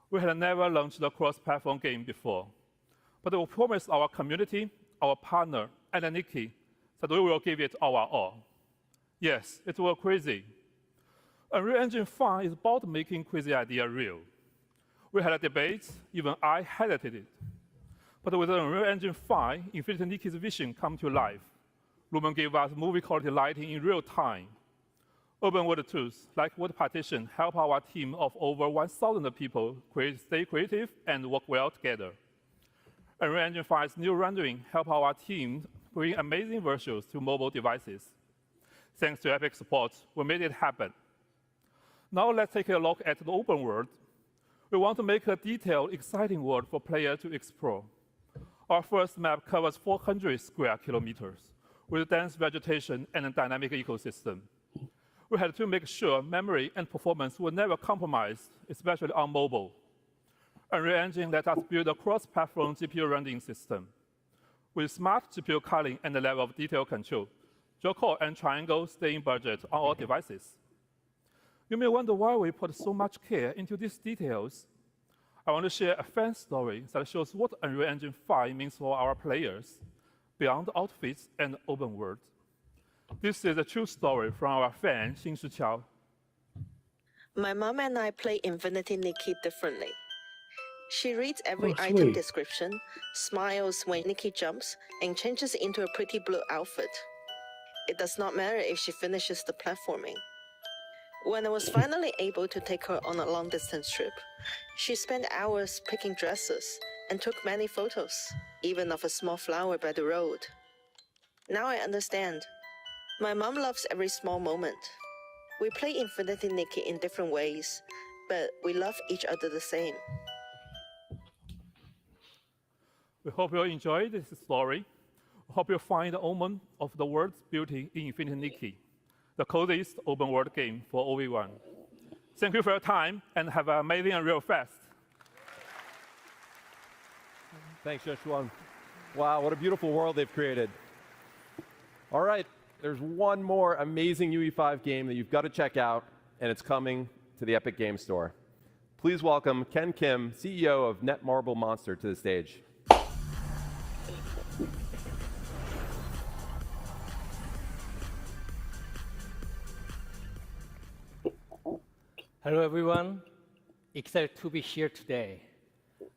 We had never launched a cross-platform game before, but we promised our community, our partner, and Nikki that we will give it our all. Yes, it was crazy. Unreal Engine 5 is about making crazy idea real. We had a debate, even I highlighted it. But with Unreal Engine 5, Infinite Nikki's vision come to life. Lumen gave us movie-quality lighting in real time. Open world tools, like Word Partition, help our team of over 1,000 people stay creative and work well together. Unreal Engine 5's new rendering help our team bring amazing visuals to mobile devices. Thanks to Epic support, we made it happen. Now let's take a look at the open world. We want to make a detailed, exciting world for players to explore. Our first map covers 400 square kilometers, with dense vegetation and a dynamic ecosystem. We had to make sure memory and performance were never compromised, especially on mobile. Unreal Engine let us build a cross-platform GPU rendering system. With smart GPU culling and a level of detail control, draw core and triangle stay in budget on all devices. You may wonder why we put so much care into these details. I want to share a fan story that shows what Unreal Engine 5 means for our players, beyond outfits and open world. This is a true story from our fan, Xin Shiqiao. My mom and I play Infinity Nikki differently. She reads every Oh, item sweet. description, smiles when Nikki jumps, and changes into a pretty blue outfit. It does not matter if she finishes the platforming. When I was finally able to take her on a long-distance trip, she spent hours picking dresses and took many photos, even of a small flower by the road. Now I understand. My mom loves every small moment. We play Infinity Nikki in different ways, but we love each other the same. We hope you enjoyed this story. We hope you find the omen of the world's beauty in Infinite Nikki, the coziest open world game for OV1. Thank you for your time, and have an amazing Unreal Fest. Thanks, Joshua. Wow, what a beautiful world they've created. All right, there's one more amazing UE5 game that you've got to check out, and it's coming to the Epic Games Store. Please welcome Ken Kim, CEO of Netmarble Monster, to the stage. Hello, everyone. Excited to be here today.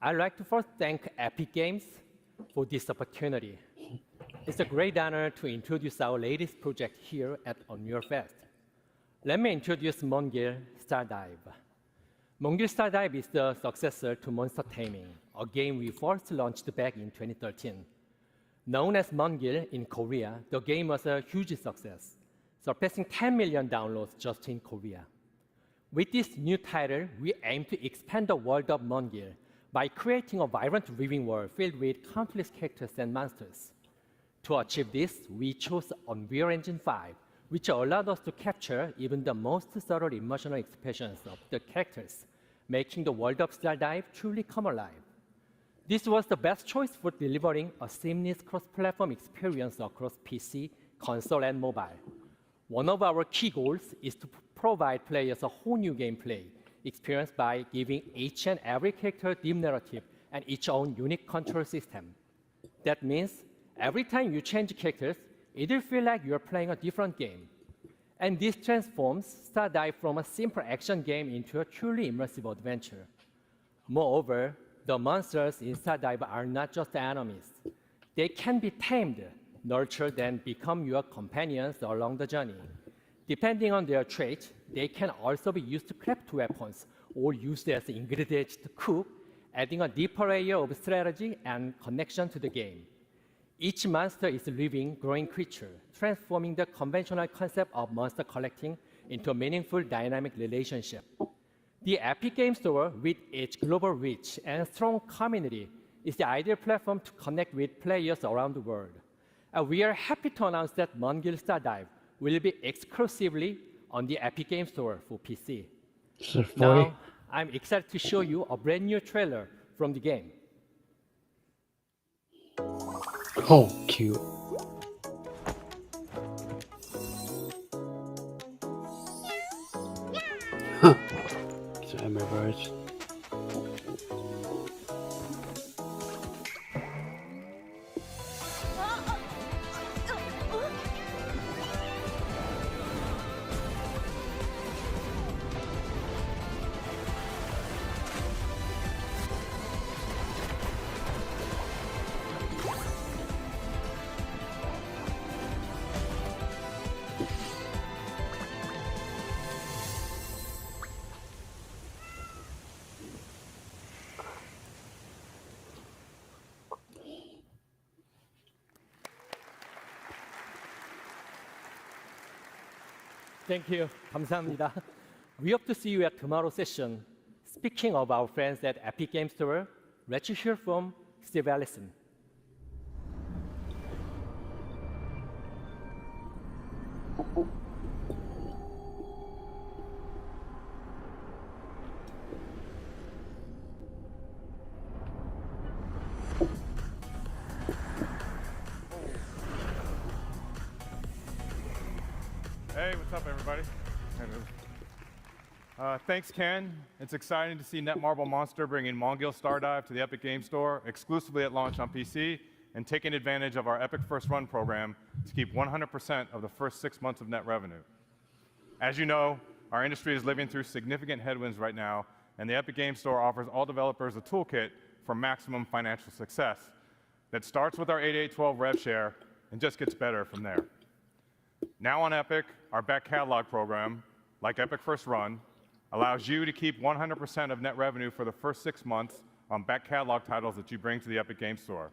I'd like to first thank Epic Games for this opportunity. It's a great honor to introduce our latest project here at Unreal Fest. Let me introduce Mongil Stardive. Mongil Stardive is the successor to Monster Taming, a game we first launched back in 2013. Known as Mongil in Korea, the game was a huge success, surpassing 10 million downloads just in Korea. With this new title, we aim to expand the world of Mongil by creating a vibrant living world filled with countless characters and monsters. To achieve this, we chose Unreal Engine 5, which allowed us to capture even the most subtle emotional expressions of the characters, making the world of Stardive truly come alive. This was the best choice for delivering a seamless cross-platform experience across PC, console, and mobile. One of our key goals is to provide players a whole new gameplay experience by giving each and every character deep narrative and its own unique control system. That means every time you change characters, it'll feel like you're playing a different game. And this transforms Stardive from a simple action game into a truly immersive adventure. Moreover, the monsters in Stardive are not just enemies. They can be tamed, nurtured, and become your companions along the journey. Depending on their traits, they can also be used to craft weapons or used as ingredients to cook, adding a deeper layer of strategy and connection to the game. Each monster is a living, growing creature, transforming the conventional concept of monster collecting into a meaningful, dynamic relationship. The Epic Games Store, with its global reach and strong community, is the ideal platform to connect with players around the world. We are happy to announce that Mongil Stardive will be exclusively on the Epic Games Store for PC. Now, I'm excited to show you a brand new trailer from the game. Oh, cute. Huh. Sorry, my birds. Thank you. 감사합니다. We hope to see you at tomorrow's session. Speaking of our friends at Epic Games Store, let's hear from Steve Allison. Hey, what's up, everybody? Thanks, Ken. It's exciting to see Netmarble Monster bringing Mongil Stardive to the Epic Games Store exclusively at launch on PC and taking advantage of our Epic First Run program to keep 100% of the first 6 months of net revenue. As you know, our industry is living through significant headwinds right now, and the Epic Games Store offers all developers a toolkit for maximum financial success that starts with our 8812 rev share and just gets better from there. Now on Epic, our back catalog program, like Epic First Run, allows you to keep 100% of net revenue for the first 6 months on back catalog titles that you bring to the Epic Games Store.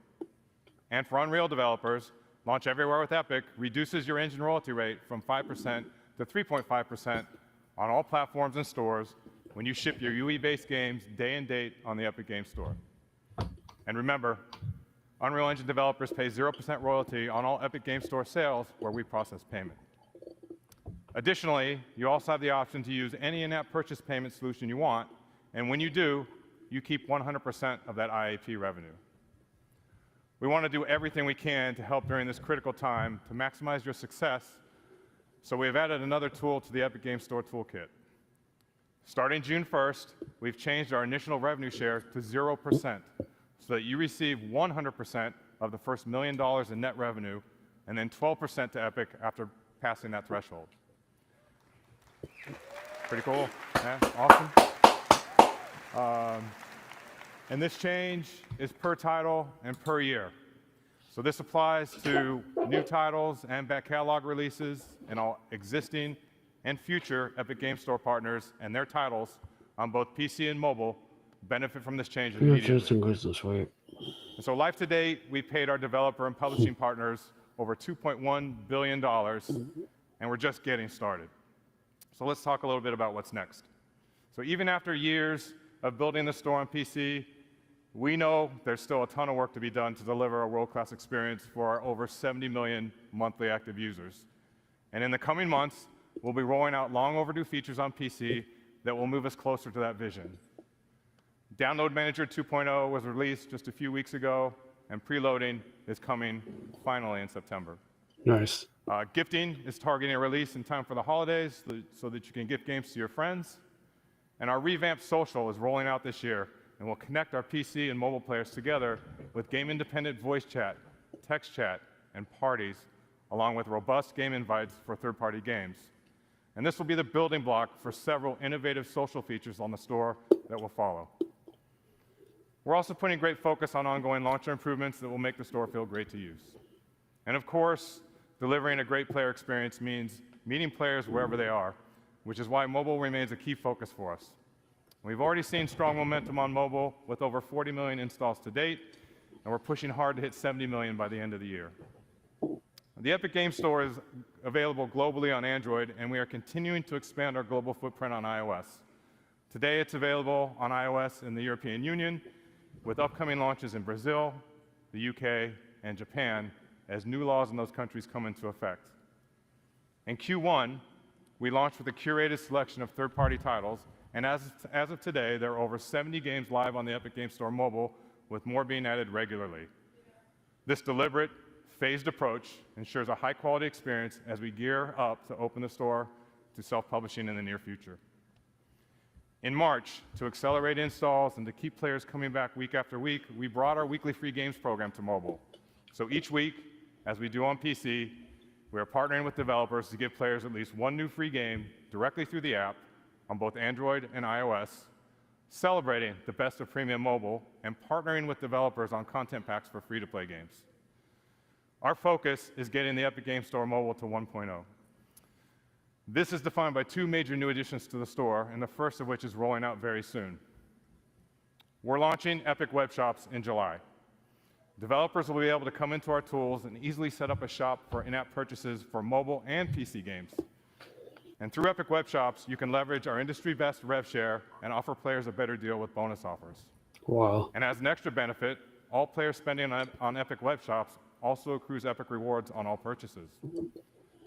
And for Unreal developers, Launch Everywhere with Epic reduces your engine royalty rate from 5% to 3.5% on all platforms and stores when you ship your UE-based games day and date on the Epic Games Store. And remember, Unreal Engine developers pay 0% royalty on all Epic Games Store sales where we process payment. Additionally, you also have the option to use any in-app purchase payment solution you want, and when you do, you keep 100% of that IAP revenue. We want to do everything we can to help during this critical time to maximize your success, so we've added another tool to the Epic Games Store toolkit. Starting June 1st, we've changed our initial revenue share to 0%, so that you receive 100% of the first $1 million in net revenue, and then 12% to Epic after passing that threshold. Pretty cool, yeah, awesome. And this change is per title and per year. So this applies to new titles and back catalog releases, and all existing and future Epic Games Store partners and their titles on both PC and mobile benefit from this change immediately. And so life to date, we've paid our developer and publishing partners over $2.1 billion, and we're just getting started. So let's talk a little bit about what's next. So even after years of building the store on PC, we know there's still a ton of work to be done to deliver a world-class experience for our over 70 million monthly active users. And in the coming months, we'll be rolling out long overdue features on PC that will move us closer to that vision. Download Manager 2.0 was released just a few weeks ago, and preloading is coming finally in September. Nice. Gifting is targeting a release in time for the holidays so that you can gift games to your friends. And our revamped social is rolling out this year, and will connect our PC and mobile players together with game-independent voice chat, text chat, and parties, along with robust game invites for third-party games. And this will be the building block for several innovative social features on the store that will follow. We're also putting great focus on ongoing launcher improvements that will make the store feel great to use. And of course, delivering a great player experience means meeting players wherever they are, which is why mobile remains a key focus for us. We've already seen strong momentum on mobile with over 40 million installs to date, and we're pushing hard to hit 70 million by the end of the year. The Epic Games Store is available globally on Android, and we are continuing to expand our global footprint on iOS. Today, it's available on iOS in the European Union, with upcoming launches in Brazil, the UK, and Japan, as new laws in those countries come into effect. In Q1, we launched with a curated selection of third-party titles, and as of today, there are over 70 games live on the Epic Games Store mobile, with more being added regularly. This deliberate, phased approach ensures a high-quality experience as we gear up to open the store to self-publishing in the near future. In March, to accelerate installs and to keep players coming back week after week, we brought our weekly free games program to mobile. So each week, as we do on PC, we are partnering with developers to give players at least one new free game directly through the app on both Android and iOS, celebrating the best of premium mobile and partnering with developers on content packs for free-to-play games. Our focus is getting the Epic Games Store mobile to 1.0. This is defined by two major new additions to the store, and the first of which is rolling out very soon. We're launching Epic Web Shops in July. Developers will be able to come into our tools and easily set up a shop for in-app purchases for mobile and PC games. And through Epic Web Shops, you can leverage our industry-best rev share and offer players a better deal with bonus offers. Wow. And as an extra benefit, all players spending on Epic Web Shops also accrues Epic rewards on all purchases.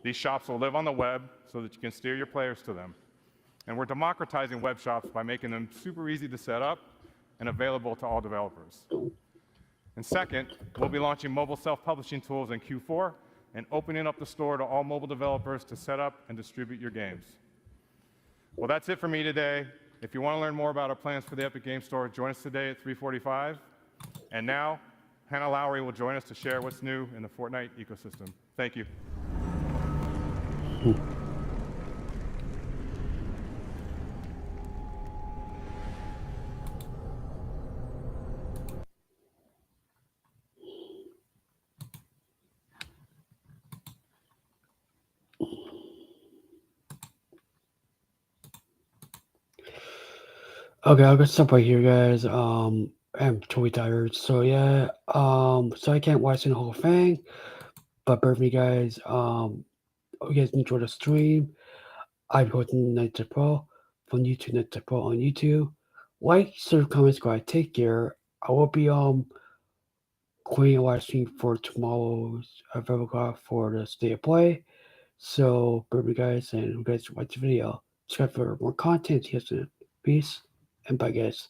These shops will live on the web so that you can steer your players to them. And we're democratizing web shops by making them super easy to set up and available to all developers. And second, we'll be launching mobile self-publishing tools in Q4 and opening up the store to all mobile developers to set up and distribute your games. Well, that's it for me today. If you want to learn more about our plans for the Epic Games Store, join us today at 3:45. And now, Hannah Lowry will join us to share what's new in the Fortnite ecosystem. Thank you. Okay, I'll get stuff right here, guys. I'm totally tired, so yeah. So I can't watch the whole thing, but bear with me, guys. Hope you guys enjoy the stream. I'm hosting NajeeTechPro from YouTube, NajeeTechPro on YouTube. Like, subscribe, comment, subscribe. Take care. I will be creating a live stream for tomorrow's available for the state of play. So bear with me, guys, and you guys watch the video. Subscribe for more content. Yes, peace and bye, guys.